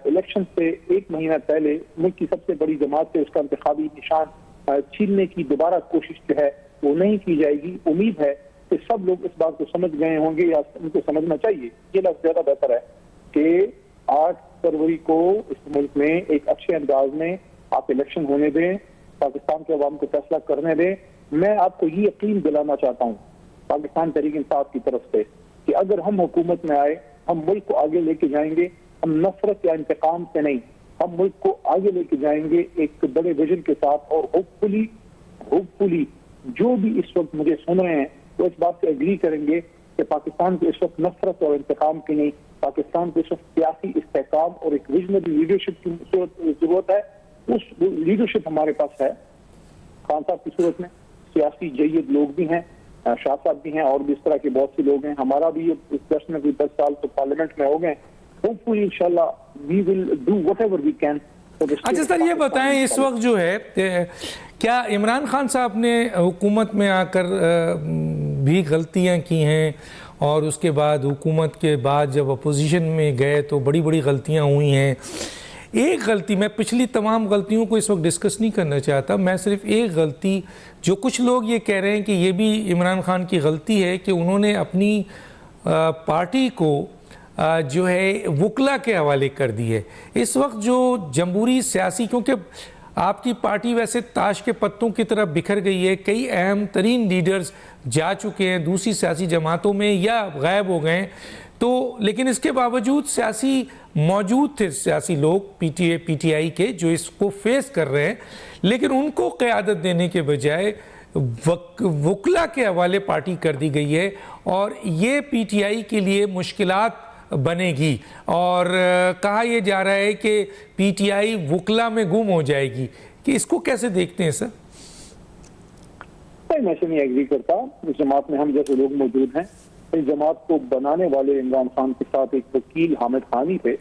इलेक्शन से 1 महीना पहले मुल्क की सबसे बड़ी जमात से उसका इंतखाबी निशान छीनने की दोबारा कोशिश जो है वो नहीं की जाएगी। उम्मीद है कि सब लोग इस बात को समझ गए होंगे, या उनको समझना चाहिए, ये लफ्ज़ ज्यादा बेहतर है कि 8 फरवरी को इस मुल्क में एक अच्छे अंदाज में आप इलेक्शन होने दें, पाकिस्तान के अवाम को फैसला करने दें। मैं आपको ये यकीन दिलाना चाहता हूँ पाकिस्तान तहरीक इंसाफ की तरफ से कि अगर हम हुकूमत में आए, हम मुल्क को आगे लेके जाएंगे। हम नफरत या इंतकाम से नहीं, हम मुल्क को आगे लेके जाएंगे एक बड़े विजन के साथ। और होपफुली जो भी इस वक्त मुझे सुन रहे हैं वो इस बात से एग्री करेंगे कि पाकिस्तान को इस वक्त नफरत और इंतकाम की नहीं, पाकिस्तान को इस वक्त सियासी इस्तेहकाम और एक विजनरी लीडरशिप की जरूरत है। उस लीडरशिप हमारे पास है खान साहब की सूरत में। सियासी जय्यद लोग भी हैं, शाह साहब भी हैं, और भी इस तरह के बहुत से लोग हैं। हमारा भी इस दर्शन में 10 साल तो पार्लियामेंट में हो गए। होपफुली इंशाल्लाह we will do whatever we can. अच्छा सर, ये बताएं इस वक्त जो है क्या इमरान खान साहब ने हुकूमत में आकर भी गलतियां की हैं, और उसके बाद हुकूमत के बाद जब अपोजिशन में गए तो बड़ी बड़ी गलतियां हुई हैं। एक गलती, मैं पिछली तमाम गलतियों को इस वक्त डिस्कस नहीं करना चाहता, मैं सिर्फ एक गलती जो कुछ लोग ये कह रहे हैं कि ये भी इमरान खान की गलती है कि उन्होंने अपनी पार्टी को जो है वकला के हवाले कर दी है। इस वक्त जो जमहूरी सियासी, क्योंकि आपकी पार्टी वैसे ताश के पत्तों की तरफ बिखर गई है, कई अहम तरीन लीडर्स जा चुके हैं दूसरी सियासी जमातों में या गायब हो गए, तो लेकिन इसके बावजूद सियासी मौजूद थे सियासी लोग पीटीआई के जो इसको फेस कर रहे हैं, लेकिन उनको क़यादत देने के बजाय वकला के हवाले पार्टी कर दी गई है, और ये पीटीआई के लिए मुश्किलात बनेगी। और कहा यह जा रहा है कि पीटीआई वकला में गुम हो जाएगी, कि इसको कैसे देखते हैं सर? मैं से नहीं एग्री करता। इस जमात में हम जैसे लोग मौजूद हैं। इस जमात को बनाने वाले इमरान खान के साथ एक वकील हामिद खान ही थे,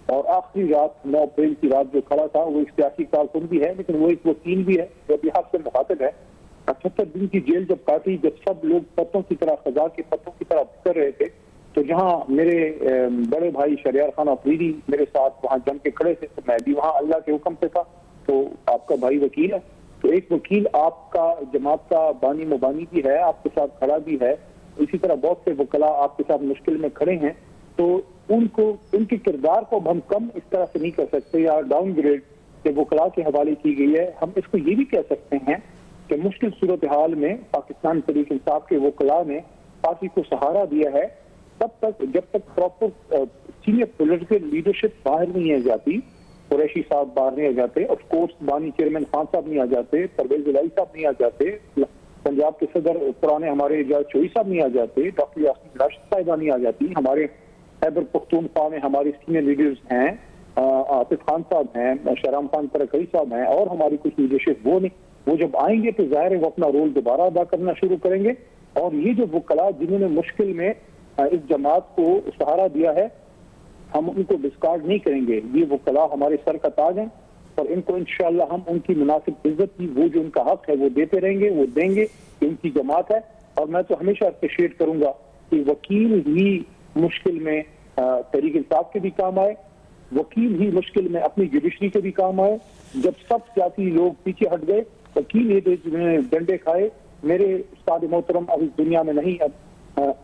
और आखिरी रात 9 अप्रैल की रात जो खड़ा था वो एक सियासी कारकुन भी है, लेकिन वो एक वकील भी है जो बिहार से मुखातिब है। 78 दिन की जेल जब काटी, जब सब लोग पत्तों की तरह, खजा के पत्तों की तरह कर रहे थे, तो जहां मेरे बड़े भाई शरियार खान अफरीदी मेरे साथ वहां जम के खड़े थे, तो मैं भी वहां अल्लाह के हुक्म से था। तो आपका भाई वकील है, तो एक वकील आपका जमात का बानी मुबानी भी है, आपके साथ खड़ा भी है, इसी तरह बहुत से वकला आपके साथ मुश्किल में खड़े हैं। तो उनको, उनके किरदार को हम कम इस तरह से नहीं कर सकते या डाउनग्रेड के वकला के हवाले की गई है। हम इसको ये भी कह सकते हैं कि मुश्किल सूरत हाल में पाकिस्तान तहरीक इंसाफ के वकला ने पार्टी को सहारा दिया है, तब तक जब तक प्रॉपर सीनियर पॉलिटिकल लीडरशिप बाहर नहीं आ जाती, कुरैशी साहब बाहर नहीं आ जाते, ऑफ कोर्स बानी चेयरमैन खान साहब नहीं आ जाते, परवेज इलाही साहब नहीं आ जाते, पंजाब के सदर पुराने हमारे एजाज चोई साहब नहीं आ जाते, डॉक्टर यासीन राशिद साहिबा नहीं आ जाती, हमारे खैबर पख्तूनख्वा में हमारे सीनियर लीडर्स हैं, आतिफ खान साहब हैं, शहराम खान तरकई साहब हैं, और हमारी कुछ लीडरशिप वो जब आएंगे तो जाहिर है वो अपना रोल दोबारा अदा करना शुरू करेंगे। और ये जो वकला जिन्होंने मुश्किल में इस जमात को सहारा दिया है, हम उनको डिस्कार्ड नहीं करेंगे। ये वकला हमारे सर का ताज हैं और इनको इंशाअल्लाह हम उनकी मुनासिब इज्जत की, वो जो उनका हक है वो देते रहेंगे, वो देंगे। उनकी जमात है और मैं तो हमेशा अप्रिशिएट करूंगा कि वकील ही मुश्किल में तहरीक इंसाफ के भी काम आए, वकील ही मुश्किल में अपनी जुडिशरी के भी काम आए। जब सब सियासी लोग पीछे हट गए, वकील ये डंडे खाए। मेरे उस्ताद मोहतरम अभी दुनिया में नहीं, अब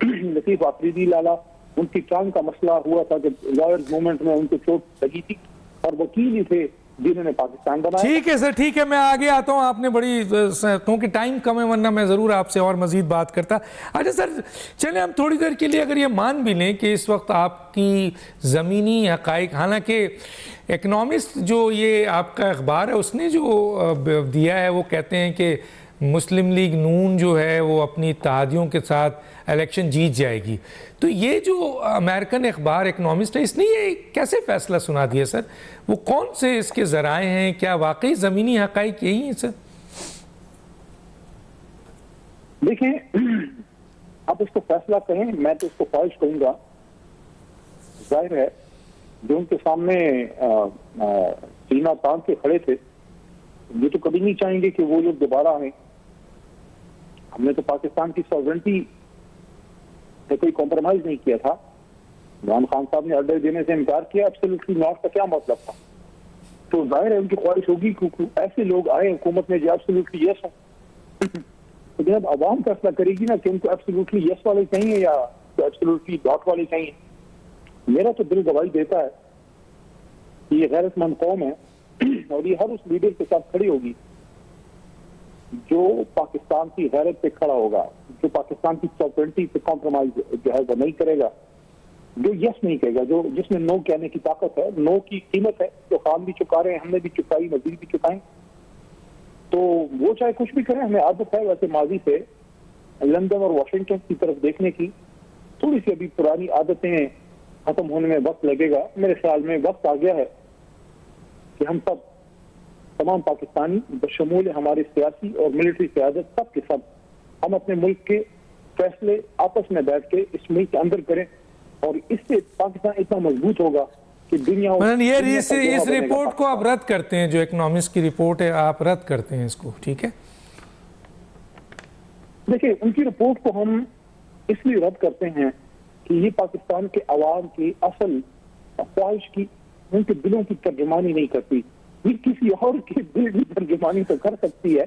लतीफ आफरीदी लाला, उनकी टांग का मसला हुआ था जब लॉयर्स मूवमेंट में उनको चोट लगी थी, और वकील ही थे जिन्होंने पाकिस्तान बनाया। ठीक है सर, ठीक है, मैं आगे आता हूं। आपने बड़ी, क्योंकि टाइम कम है वरना मैं जरूर आपसे और मजीद बात करता। अच्छा सर, चले हम थोड़ी देर के लिए अगर ये मान भी लें कि इस वक्त आपकी ज़मीनी हक़ाइक़, हालांकि इकनॉमिस्ट जो ये आपका अखबार है उसने जो दिया है वो कहते हैं कि मुस्लिम लीग नून जो है वो अपनी इत्तेहादियों के साथ इलेक्शन जीत जाएगी, तो ये जो अमेरिकन अखबार इकनॉमिस्ट है इसने ये कैसे फैसला सुना दिया सर? वो कौन से इसके ज़राए हैं? क्या वाकई ज़मीनी हक़ाइक़ यही हैं सर? देखें, आप इसको फैसला कहें, मैं तो इसको ख्वाहिश कहूंगा। जाहिर है जो उनके सामने सीना तान के खड़े थे, ये तो कभी नहीं चाहेंगे कि वो लोग दोबारा आए। हमने तो पाकिस्तान की सॉवरेंटी से कोई कॉम्प्रोमाइज नहीं किया था। इमरान खान साहब ने ऑर्डर देने से इनकार किया, एब्सोल्युटली नॉट का क्या मतलब था? तो जाहिर है उनकी ख्वाहिश होगी कि ऐसे लोग आए हुकूमत में जो एब्सोल्युटली यस हो। लेकिन अब आवाम फैसला करेगी ना कि उनको एब्सोल्युटली यस वाले चाहिए या तो एब्सोल्युटली डॉट वाले चाहिए। मेरा तो दिल गवाही देता है कि ये गैरतमंद कौम है और ये हर उस लीडर के साथ खड़ी होगी जो पाकिस्तान की गैरत पे खड़ा होगा, जो पाकिस्तान की सॉवरेंटी पे कॉम्प्रोमाइज जो है वो नहीं करेगा, जो यस नहीं कहेगा, जो जिसमें नो कहने की ताकत है। नो की कीमत है, जो खाम भी चुका रहे हैं, हमने भी चुकाई, मजीद भी चुकाएं। तो वो चाहे कुछ भी करें, हमें आदत है वैसे माजी से लंदन और वाशिंगटन की तरफ देखने की। थोड़ी सी अभी पुरानी आदतें खत्म होने में वक्त लगेगा। मेरे ख्याल में वक्त आ गया है कि हम सब, तमाम पाकिस्तानी बशमूल हमारे सियासी और मिलिट्री क़यादत, सब के सब, हम अपने मुल्क के फैसले आपस में बैठ के इस मुल्क के अंदर करें और इससे पाकिस्तान इतना मजबूत होगा कि दुनिया इस रिपोर्ट को आप रद्द करते हैं, जो इकोनॉमिस्ट की रिपोर्ट है आप रद्द करते हैं इसको, ठीक है? देखिए, उनकी रिपोर्ट को हम इसलिए रद्द करते हैं कि ये पाकिस्तान के अवाम की असल ख्वाहिश की, उनके दिलों की तर्जुमानी नहीं करती। ये किसी और के दिल की तर्जुमानी तो कर सकती है,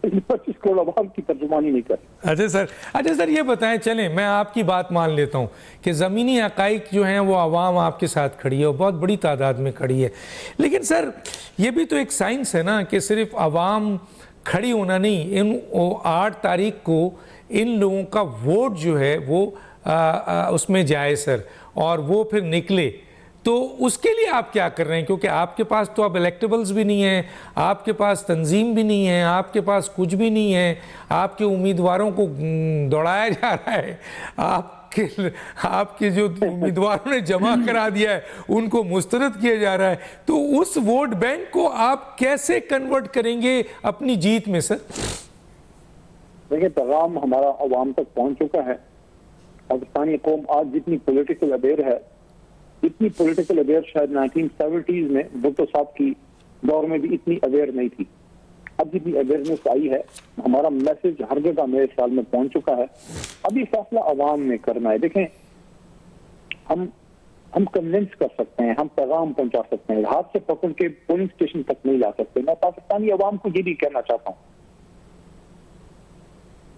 25 करोड़ अवाम की तर्जुमानी नहीं कर। अच्छा सर ये बताएं, चलें मैं आपकी बात मान लेता हूं कि ज़मीनी हक़ाइक़ जो हैं वो आवाम आपके साथ खड़ी है और बहुत बड़ी तादाद में खड़ी है, लेकिन सर ये भी तो एक साइंस है ना कि सिर्फ आवाम खड़ी होना नहीं, इन 8 तारीख को इन लोगों का वोट जो है वो उसमें जाए सर, और वो फिर निकले, तो उसके लिए आप क्या कर रहे हैं? क्योंकि आपके पास तो अब इलेक्टेबल्स भी नहीं है, आपके पास तंजीम भी नहीं है, आपके पास कुछ भी नहीं है, आपके उम्मीदवारों को दौड़ाया जा रहा है, आपके जो उम्मीदवारों ने जमा करा दिया है उनको मुस्तरद किया जा रहा है, तो उस वोट बैंक को आप कैसे कन्वर्ट करेंगे अपनी जीत में सर? देखिए, पैगाम हमारा अवाम तक पहुंच चुका है। पाकिस्तानी कौम आज जितनी पॉलिटिकल अवेयर है, इतनी पॉलिटिकल अवेयर शायद 1970s में भुट्टो साहब की दौर में भी इतनी अवेयर नहीं थी। अब जितनी अवेयरनेस आई है, हमारा मैसेज हर जगह मेरे ख्याल में पहुंच चुका है। अभी फैसला अवाम में करना है। देखें, हम कन्विंस कर सकते हैं, हम पैगाम पहुंचा सकते हैं, हाथ से पकड़ के पोलिंग स्टेशन तक नहीं ला सकते। मैं पाकिस्तानी अवाम को ये भी कहना चाहता हूं,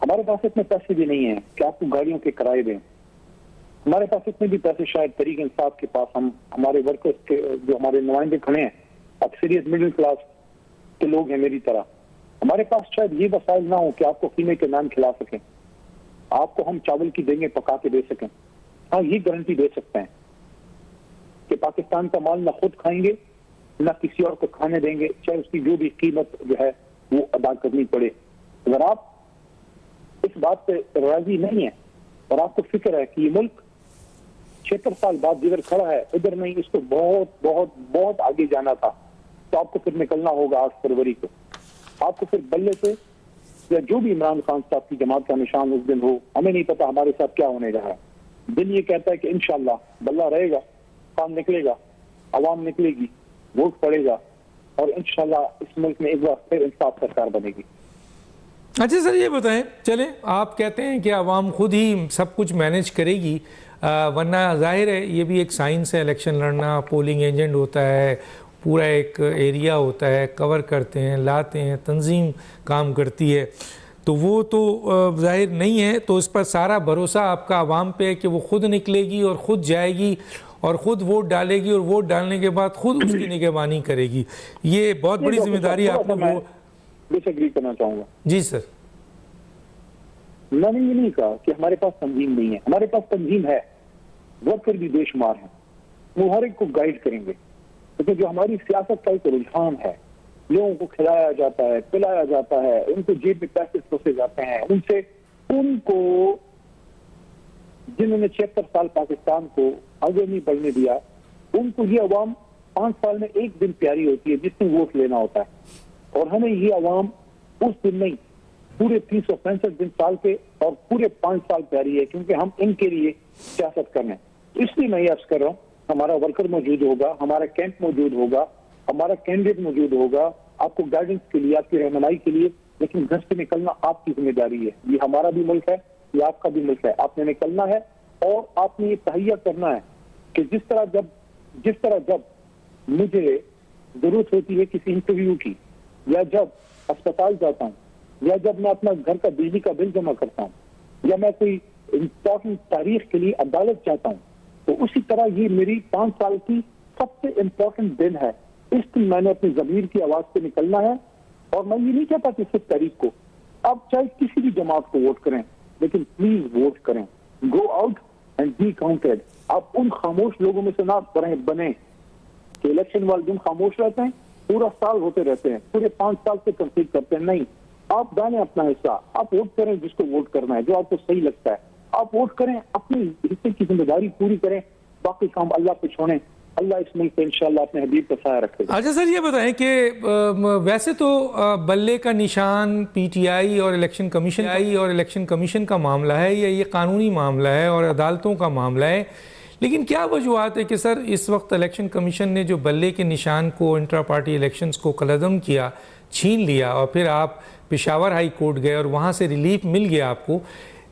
हमारे पास इतने पैसे भी नहीं है कि आपको गाड़ियों के किराए दें। हमारे पास इतने भी पैसे शायद तरीक इंसाफ के पास, हम हमारे वर्कर्स के जो हमारे नुमाइंदे खड़े हैं, अक्सरियत मिडिल क्लास के लोग हैं मेरी तरह, हमारे पास शायद ये वसाइल ना हो कि आपको कीमे के नान खिला सकें, आपको हम चावल की देंगे पका के दे सकें। हाँ, ये गारंटी दे सकते हैं कि पाकिस्तान का माल ना खुद खाएंगे ना किसी और को खाने देंगे, चाहे उसकी जो भी कीमत जो है वो अदा करनी पड़े। अगर आप इस बात पे राजी नहीं है और आपको फिक्र है कि ये मुल्क 76 साल बाद जिधर खड़ा है उधर नहीं, इसको बहुत बहुत बहुत आगे जाना था, तो आपको फिर निकलना होगा 8 फरवरी को। आपको फिर बल्ले से, या जो भी इमरान खान साहब की जमात का निशान उस दिन हो, हमें नहीं पता हमारे साथ क्या होने जा रहा है। दिल ये कहता है कि इंशाल्लाह बल्ला रहेगा, काम निकलेगा, आवाम निकलेगी, वोट पड़ेगा और इंशाल्लाह इस मुल्क में एक बार फिर इंसाफ सरकार बनेगी। अच्छा सर, ये बताएं, चलें आप कहते हैं कि आवाम खुद ही सब कुछ मैनेज करेगी, वरना जाहिर है ये भी एक साइंस है, इलेक्शन लड़ना, पोलिंग एजेंट होता है, पूरा एक एरिया होता है, कवर करते हैं, लाते हैं, तंजीम काम करती है, तो वो तो जाहिर नहीं है। तो इस पर सारा भरोसा आपका आवाम पे है कि वो खुद निकलेगी और ख़ुद जाएगी और ख़ुद वोट डालेगी और वोट डालने के बाद खुद उसकी निगरानी करेगी। ये बहुत बड़ी जिम्मेदारी आपने वो डिसएग्री करना चाहूंगा। जी सर, मैंने ये नहीं कहा कि हमारे पास तंजीम नहीं है, हमारे पास तंजीम है, वर्कर भी बेशुमार हैं, वो हर एक को गाइड करेंगे। क्योंकि जो हमारी सियासत का एक रुझान है, लोगों को खिलाया जाता है, पिलाया जाता है, उनको जेब में पैसे सोचे जाते हैं, उनको जिन्होंने 76 साल पाकिस्तान को आगे नहीं बढ़ने दिया, उनको ये अवाम 5 साल में एक दिन प्यारी होती है जिसमें वोट लेना होता है। और हमें ये अवाम उस दिन नहीं, पूरे 365 दिन साल के और पूरे 5 साल प्यारी है, क्योंकि हम इनके लिए सियासत कर रहे हैं। इसलिए मैं ये अर्ज कर रहा हूँ, हमारा वर्कर मौजूद होगा, हमारा कैंप मौजूद होगा, हमारा कैंडिडेट मौजूद होगा, आपको गाइडेंस के लिए, आपकी रहनुमाई के लिए। लेकिन घर से निकलना आपकी जिम्मेदारी है। ये हमारा भी मुल्क है, ये आपका भी मुल्क है। आपने निकलना है और आपने ये तहैया करना है कि जिस तरह जब मुझे जरूरत होती है किसी इंटरव्यू की, या जब अस्पताल जाता हूँ, या जब मैं अपना घर का बिजली का बिल जमा करता हूँ, या मैं कोई इम्पोर्टेंट तारीख के लिए अदालत जाता हूँ, तो उसी तरह ये मेरी 5 साल की सबसे इम्पोर्टेंट दिन है। इस दिन मैंने अपनी जमीर की आवाज पे निकलना है। और मैं ये नहीं कहता कि 6 तारीख को आप चाहे किसी भी जमात को वोट करें, लेकिन प्लीज वोट करें, go out and be counted. आप उन खामोश लोगों में से ना बने कि इलेक्शन वाले दिन खामोश रहते हैं, पूरा साल होते रहते हैं, पूरे 5 साल से कंप्लीट करते हैं। नहीं, आप डालें अपना हिस्सा, आप वोट करें जिसको वोट करना है, जो आपको सही लगता है, आप वोट करें, अपने हिस्से की जिम्मेदारी पूरी करें, बाकी काम अल्लाह पे छोड़ें। अल्लाह इस मुल्क पे इंशाल्लाह अपने हबीब का साया रखेगा। अच्छा सर, ये बताएं कि वैसे तो बल्ले का निशान पीटीआई और इलेक्शन कमीशन का मामला है, या ये कानूनी मामला है और अदालतों का मामला है, लेकिन क्या वजूहत है कि सर इस वक्त इलेक्शन कमीशन ने जो बल्ले के निशान को इंट्रा पार्टी इलेक्शंस को कलअदम किया, छीन लिया, और फिर आप पेशावर हाई कोर्ट गए और वहाँ से रिलीफ मिल गया आपको,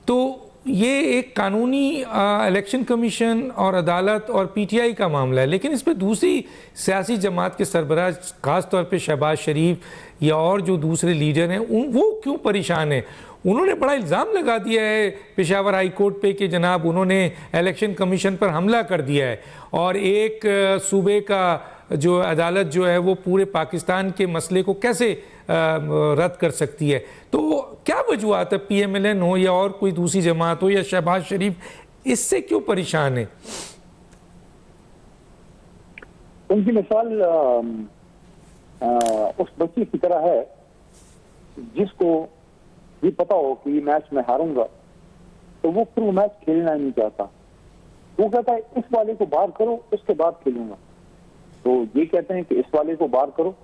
तो ये एक कानूनी इलेक्शन कमीशन और अदालत और पीटीआई का मामला है। लेकिन इस पर दूसरी सियासी जमात के सरबराह, ख़ास तौर पे शहबाज शरीफ या और जो दूसरे लीडर हैं, वो क्यों परेशान हैं? उन्होंने बड़ा इल्ज़ाम लगा दिया है पेशावर हाई कोर्ट पे कि जनाब उन्होंने इलेक्शन कमीशन पर हमला कर दिया है, और एक सूबे का जो अदालत जो है वो पूरे पाकिस्तान के मसले को कैसे रद्द कर सकती है। तो क्या वजूहत है, पीएमएलएन हो या और कोई दूसरी जमात हो या शहबाज शरीफ, इससे क्यों परेशान है? उनकी मिसाल उस बच्चे की तरह है जिसको ये पता हो कि ये मैच मैं हारूंगा, तो वो फिर वो मैच खेलना नहीं चाहता। वो कहता है इस वाले को बाहर करो, उसके बाद खेलूंगा। तो ये कहते हैं कि इस वाले को बाहर करो,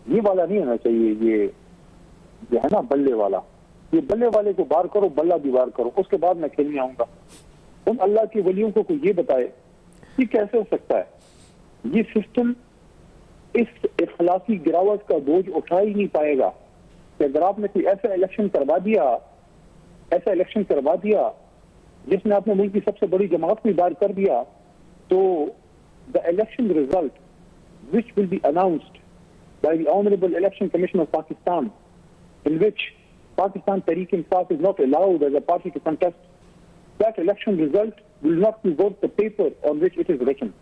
ये वाला नहीं होना चाहिए, ये जो है ना बल्ले वाला, ये बल्ले वाले को बाहर करो, बल्ला भी बाहर करो, उसके बाद मैं खेलने आऊंगा। उन अल्लाह के वलियों को कोई ये बताए कि कैसे हो सकता है। ये सिस्टम इस इखलाकी गिरावट का बोझ उठा ही नहीं पाएगा कि अगर आपने कोई ऐसा इलेक्शन करवा दिया जिसने आपने मुल्क की सबसे बड़ी जमात को बाहर कर दिया, तो the election result which will be announced by the Honorable Election Commission of Pakistan, in which Pakistan Tehreek-e-Insaf is not allowed as a party to contest, that election result will not be worth the paper on which it is written.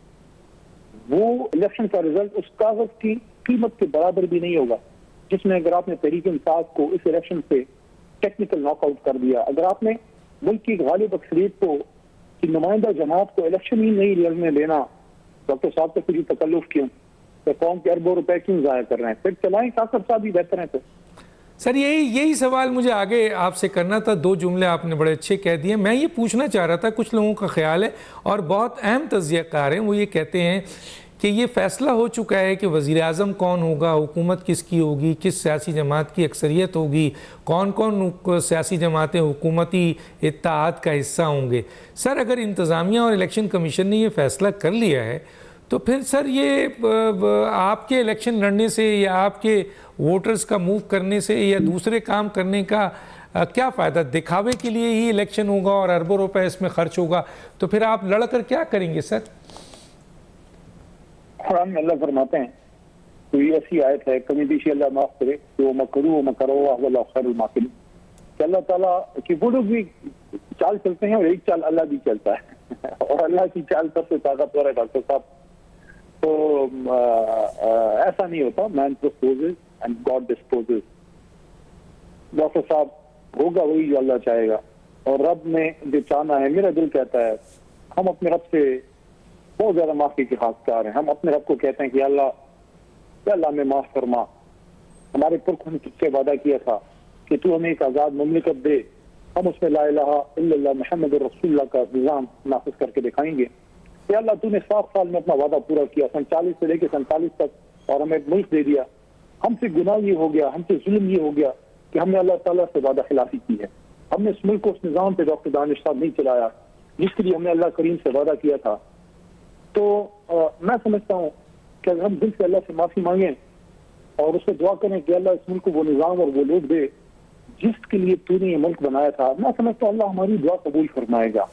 वो election का result उस कागज की कीमत के बराबर भी नहीं होगा जिसमें अगर आपने तहरीक-ए-इंसाफ को इस इलेक्शन से टेक्निकल नॉकआउट कर दिया, अगर आपने मुल्क की गालिब अक्सरियत को की नुमाइंदा जमात को इलेक्शन ही नहीं लड़ने देना, डॉक्टर साहब तो फिर तकल्लुफ क्यों, तो कौम के अरबों रुपए क्यों जाया कर रहे हैं, फिर चलाएं काकर साहब ही बेहतर है। तो सर यही सवाल मुझे आगे आपसे करना था, दो जुमले आपने बड़े अच्छे कह दिए। मैं ये पूछना चाह रहा था, कुछ लोगों का ख्याल है और बहुत अहम तज्ज़ियाकार हैं, वो ये कहते हैं कि ये फैसला हो चुका है कि वज़ीर आज़म कौन होगा, हुकूमत किसकी होगी, किस सियासी जमात की अक्सरियत होगी, कौन कौन सियासी जमातें हुकूमती इत्तेहाद का हिस्सा होंगे। सर अगर इंतज़ामिया और इलेक्शन कमीशन ने ये फ़ैसला कर लिया है तो फिर सर ये आपके इलेक्शन लड़ने से या आपके वोटर्स का मूव करने से या दूसरे काम करने का क्या फ़ायदा? दिखावे के लिए ही इलेक्शन होगा और अरबों रुपए इसमें खर्च होगा, तो फिर आप लड़कर क्या करेंगे सर? कुरान में अल्लाह फरमाते हैं, तो ये ऐसी आयत है, कमी बेशी अल्लाह माफ करे, तो मकरू मकरो अल्लाह खैरुल माकिरीन, कि अल्लाह ताला की वो लोग भी चाल चलते हैं और एक चाल अल्लाह भी चलता है और अल्लाह की चाल सबसे ताकतवर है डॉक्टर साहब। तो ऐसा नहीं होता, man proposes and God disposes. Doctor साहब होगा वही जो अल्लाह चाहेगा, और रब ने जो चाहना है, मेरा दिल कहता है हम अपने रब से बहुत ज्यादा माफी के खासकार हैं। हम अपने रब को कहते हैं कि अल्लाह में माफ फरमा, हमारे पुरखों ने तुझसे वादा किया था कि तू हमें एक आजाद मुमलिकत दे, हम उसमें ला इलाहा इल्लल्लाह मुहम्मद रसूलुल्लाह का निजाम नाफिज करके दिखाएंगे। कि अल्लाह तूने 7 साल में अपना वादा पूरा किया, 47 से लेकर 47 तक, और हमें मुल्क दे दिया। हमसे गुनाह ये हो गया, हमसे जुल्म ये हो गया कि हमने अल्लाह ताला से वादा खिलाफी की है। हमने इस मुल्क को उस निजाम पे डॉक्टर दानिश साहब नहीं चलाया जिसके लिए हमने अल्लाह करीम से वादा किया था। तो मैं समझता हूँ कि अगर हम दिल से अल्लाह से माफी मांगे और उससे दुआ करें कि अल्लाह इस मुल्क को वो निजाम और वो लोग दे जिसके लिए तूने ये मुल्क बनाया था, मैं समझता हूँ अल्लाह हमारी दुआ कबूल फरमाएगा।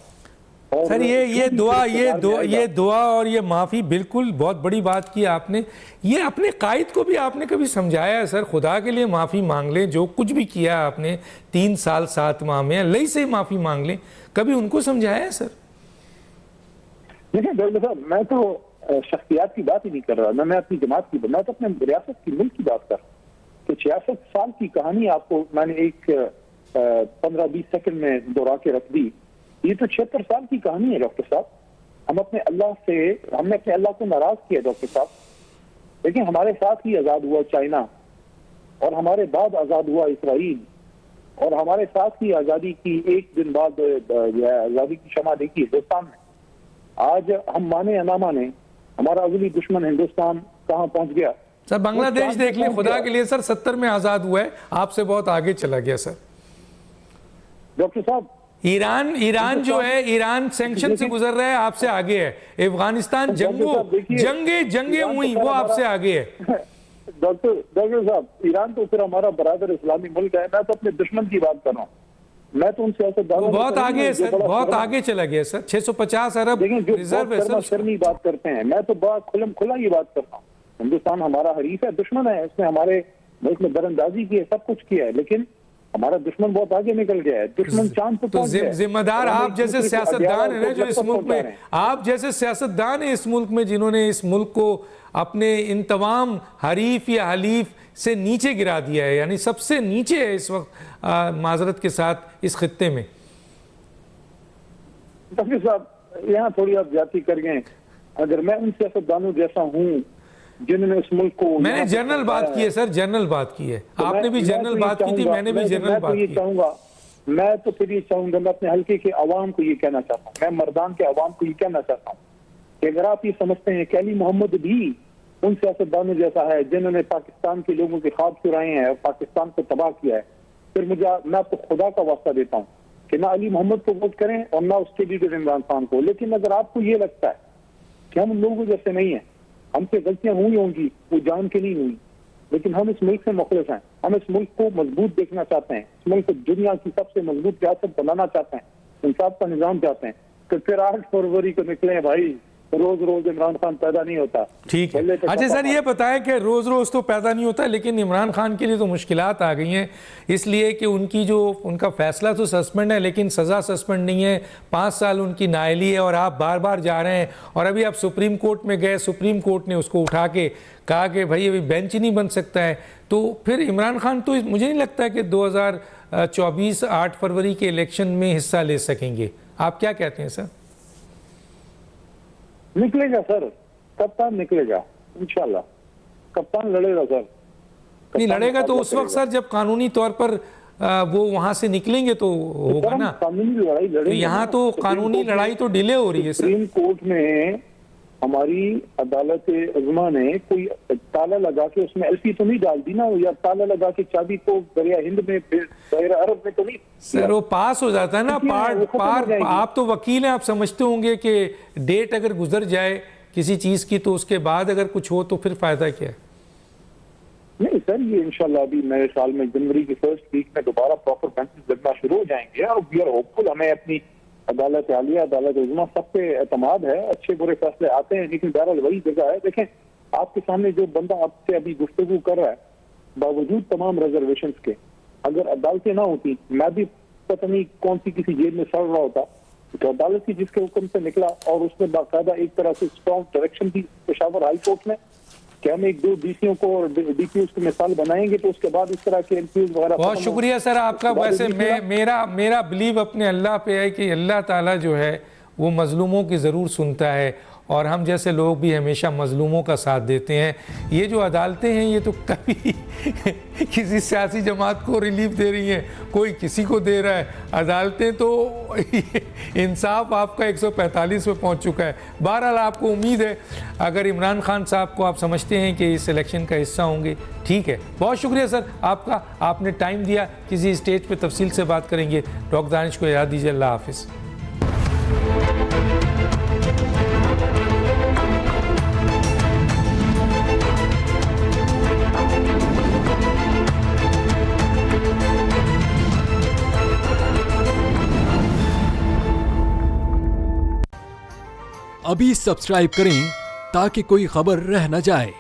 सर ये दुआ और ये माफ़ी बिल्कुल बहुत बड़ी बात की आपने। ये अपने कायद को भी आपने कभी समझाया है सर, खुदा के लिए माफ़ी मांग लें, जो कुछ भी किया आपने 3 साल 7 माह में, अल्लाह से ही माफ़ी मांग लें, कभी उनको समझाया है सर? देखिए डॉक्टर साहब, मैं तो शख्सियात की बात ही नहीं कर रहा, मैं अपनी जमात की, मैं तो अपने रियासत की, मुल्क की बात कर रहा हूँ। तो 66 साल की कहानी आपको मैंने एक 15-20 सेकंड में दोहरा के रख दी। ये तो 76 साल की कहानी है डॉक्टर साहब। हमने अपने अल्लाह को नाराज किया डॉक्टर साहब। लेकिन हमारे साथ ही आजाद हुआ चाइना, और हमारे बाद आजाद हुआ इसराइल, और हमारे साथ ही आजादी की एक दिन बाद आजादी की शमा देखी हिंदुस्तान में। आज हम माने या ना माने, हमारा अगली दुश्मन हिंदुस्तान कहाँ पहुंच गया। सर बांग्लादेश देख लें, खुदा के लिए सर 70 में आजाद हुआ है, आपसे बहुत आगे चला गया सर। डॉक्टर साहब ईरान जो है, ईरान सैंक्शन से गुजर रहा है, आपसे आगे है। अफगानिस्तान जंगे हुई, वो आपसे आगे है। डॉक्टर साहब, ईरान तो फिर हमारा बराबर इस्लामी मुल्क है। मैं तो अपने दुश्मन की बात कर रहा हूँ। मैं तो उनसे बहुत आगे है सर, बहुत आगे चला गया सर। 650 अरब रिजर्व है सर। शर्मी बात करते हैं, मैं तो बहुत खुला ये बात करता हूँ। हिंदुस्तान हमारा हरीफ है, दुश्मन है, इसने हमारे मुल्क में दरअंदाजी की है, सब कुछ किया है, लेकिन हमारा दुश्मन बहुत आगे निकल गया है। दुश्मन चांद पे पहुंच गया है। जिम्मेदार आप जैसे सियासतदान है ना, जो इस मुल्क में, आप जैसे सियासतदान है इस मुल्क में, जिन्होंने इस मुल्क को अपने इन तमाम हरीफ या हलीफ से नीचे गिरा दिया है, यानी सबसे नीचे है इस वक्त माजरत के साथ इस खित्ते में। डॉक्टर साहब, यहाँ थोड़ी आप ज्यादती कर गए। अगर मैं उन सियासतदानों जैसा हूँ जिन्होंने इस मुल्क को, मैंने जनरल बात की है सर, जनरल बात की है। तो आपने भी जनरल बात की थी, मैंने भी जनरल बात की। मैं तो फिर ये चाहूंगा, मैं अपने हल्के के अवाम को ये कहना चाहता हूँ, मैं मर्दान के अवाम को ये कहना चाहता हूँ कि अगर आप ये समझते हैं कि अली मोहम्मद भी उन सियासतदानों जैसा है जिन्होंने पाकिस्तान के लोगों के ख्वाब चुराए हैं और पाकिस्तान को तबाह किया है, फिर मैं आपको खुदा का वास्ता देता हूँ कि ना अली मोहम्मद को वोट करें और ना उसके लीडर इमरान खान को। लेकिन अगर आपको ये लगता है कि हम उन लोगों जैसे नहीं है, हमसे गलतियां हुई होंगी, वो जान के नहीं हुई, लेकिन हम इस मुल्क से मुखलिस हैं। हम इस मुल्क को मजबूत देखना चाहते हैं, इस मुल्क को दुनिया की सबसे मजबूत रियासत बनाना चाहते हैं, इंसाफ का निजाम चाहते हैं। तो फिर 8 फरवरी को निकले भाई, रोज रोज इमरान खान पैदा नहीं होता। ठीक है। अच्छा सर, ये बताएं कि रोज रोज तो पैदा नहीं होता, लेकिन इमरान खान के लिए तो मुश्किलात आ गई हैं, इसलिए कि उनका फैसला तो सस्पेंड है, लेकिन सज़ा सस्पेंड नहीं है। 5 साल उनकी नाअहली है और आप बार बार जा रहे हैं। और अभी आप सुप्रीम कोर्ट में गए, सुप्रीम कोर्ट ने उसको उठा के कहा कि भाई अभी बेंच ही नहीं बन सकता है। तो फिर इमरान खान तो मुझे नहीं लगता है कि 2024 8 फरवरी के इलेक्शन में हिस्सा ले सकेंगे। आप क्या कहते हैं सर? निकलेगा सर, कप्तान निकलेगा इंशाल्लाह, कप्तान लड़ेगा सर। नहीं लड़ेगा तो उस वक्त सर जब कानूनी तौर पर वो वहां से निकलेंगे तो होगा ना। कानूनी लड़ाई लड़ेंगे। तो यहाँ तो कानूनी लड़ाई तो डिले हो रही है सर। सुप्रीम कोर्ट में हमारी अदालत उज़्मा ने कोई ताला लगा के उसमें एलसी तो नहीं डाल दी ना, या ताला लगा के चाबी को दरिया हिंद में, दरिया अरब में तो नहीं सर। वो पास हो जाता है ना, पार। आप तो वकील हैं, आप समझते होंगे कि डेट अगर गुजर जाए किसी चीज की तो उसके बाद अगर कुछ हो तो फिर फायदा क्या है? नहीं सर, ये इंशाल्लाह अभी मेरे ख्याल में जनवरी की फर्स्ट वीक में दोबारा प्रॉपर बेंचेस लगना शुरू हो जाएंगे और वी आर होपफुल। हमें अपनी अदालत आलिया, अदालत उज़्मा, सब पे एतमाद है, अच्छे बुरे फैसले आते हैं। लेकिन बहरहाल वही जगह है, देखें आपके सामने जो बंदा आपसे अभी गुफ्तगू कर रहा है, बावजूद तमाम रिजर्वेशन के, अगर अदालतें ना होती, मैं भी पता नहीं कौन सी किसी जेल में सड़ रहा होता, तो अदालत की जिसके हुक्म से निकला और उसने बाकायदा एक तरह से स्ट्रॉन्ग डायरेक्शन दी पेशावर हाई कोर्ट में कि हम 1-2 डीसीओ को और डीपीओस की मिसाल बनाएंगे, तो उसके बाद इस तरह के एमपीओस वगैरह। बहुत शुक्रिया सर आपका। वैसे मेरा बिलीव अपने अल्लाह पे है कि अल्लाह ताला जो है वो मजलूमों की ज़रूर सुनता है, और हम जैसे लोग भी हमेशा मजलूमों का साथ देते हैं। ये जो अदालतें हैं ये तो कभी किसी सियासी जमात को रिलीफ दे रही हैं, कोई किसी को दे रहा है। अदालतें तो इंसाफ आपका 145 पे पहुंच चुका है। बहरहाल आपको उम्मीद है, अगर इमरान खान साहब को आप समझते हैं कि इस इलेक्शन का हिस्सा होंगे, ठीक है। बहुत शुक्रिया सर आपका, आपने टाइम दिया। किसी स्टेज पे तफसील से बात करेंगे। डॉक्टर दानिश को याद दीजिए। अल्लाह हाफिज़। अभी सब्सक्राइब करें ताकि कोई खबर रह न जाए।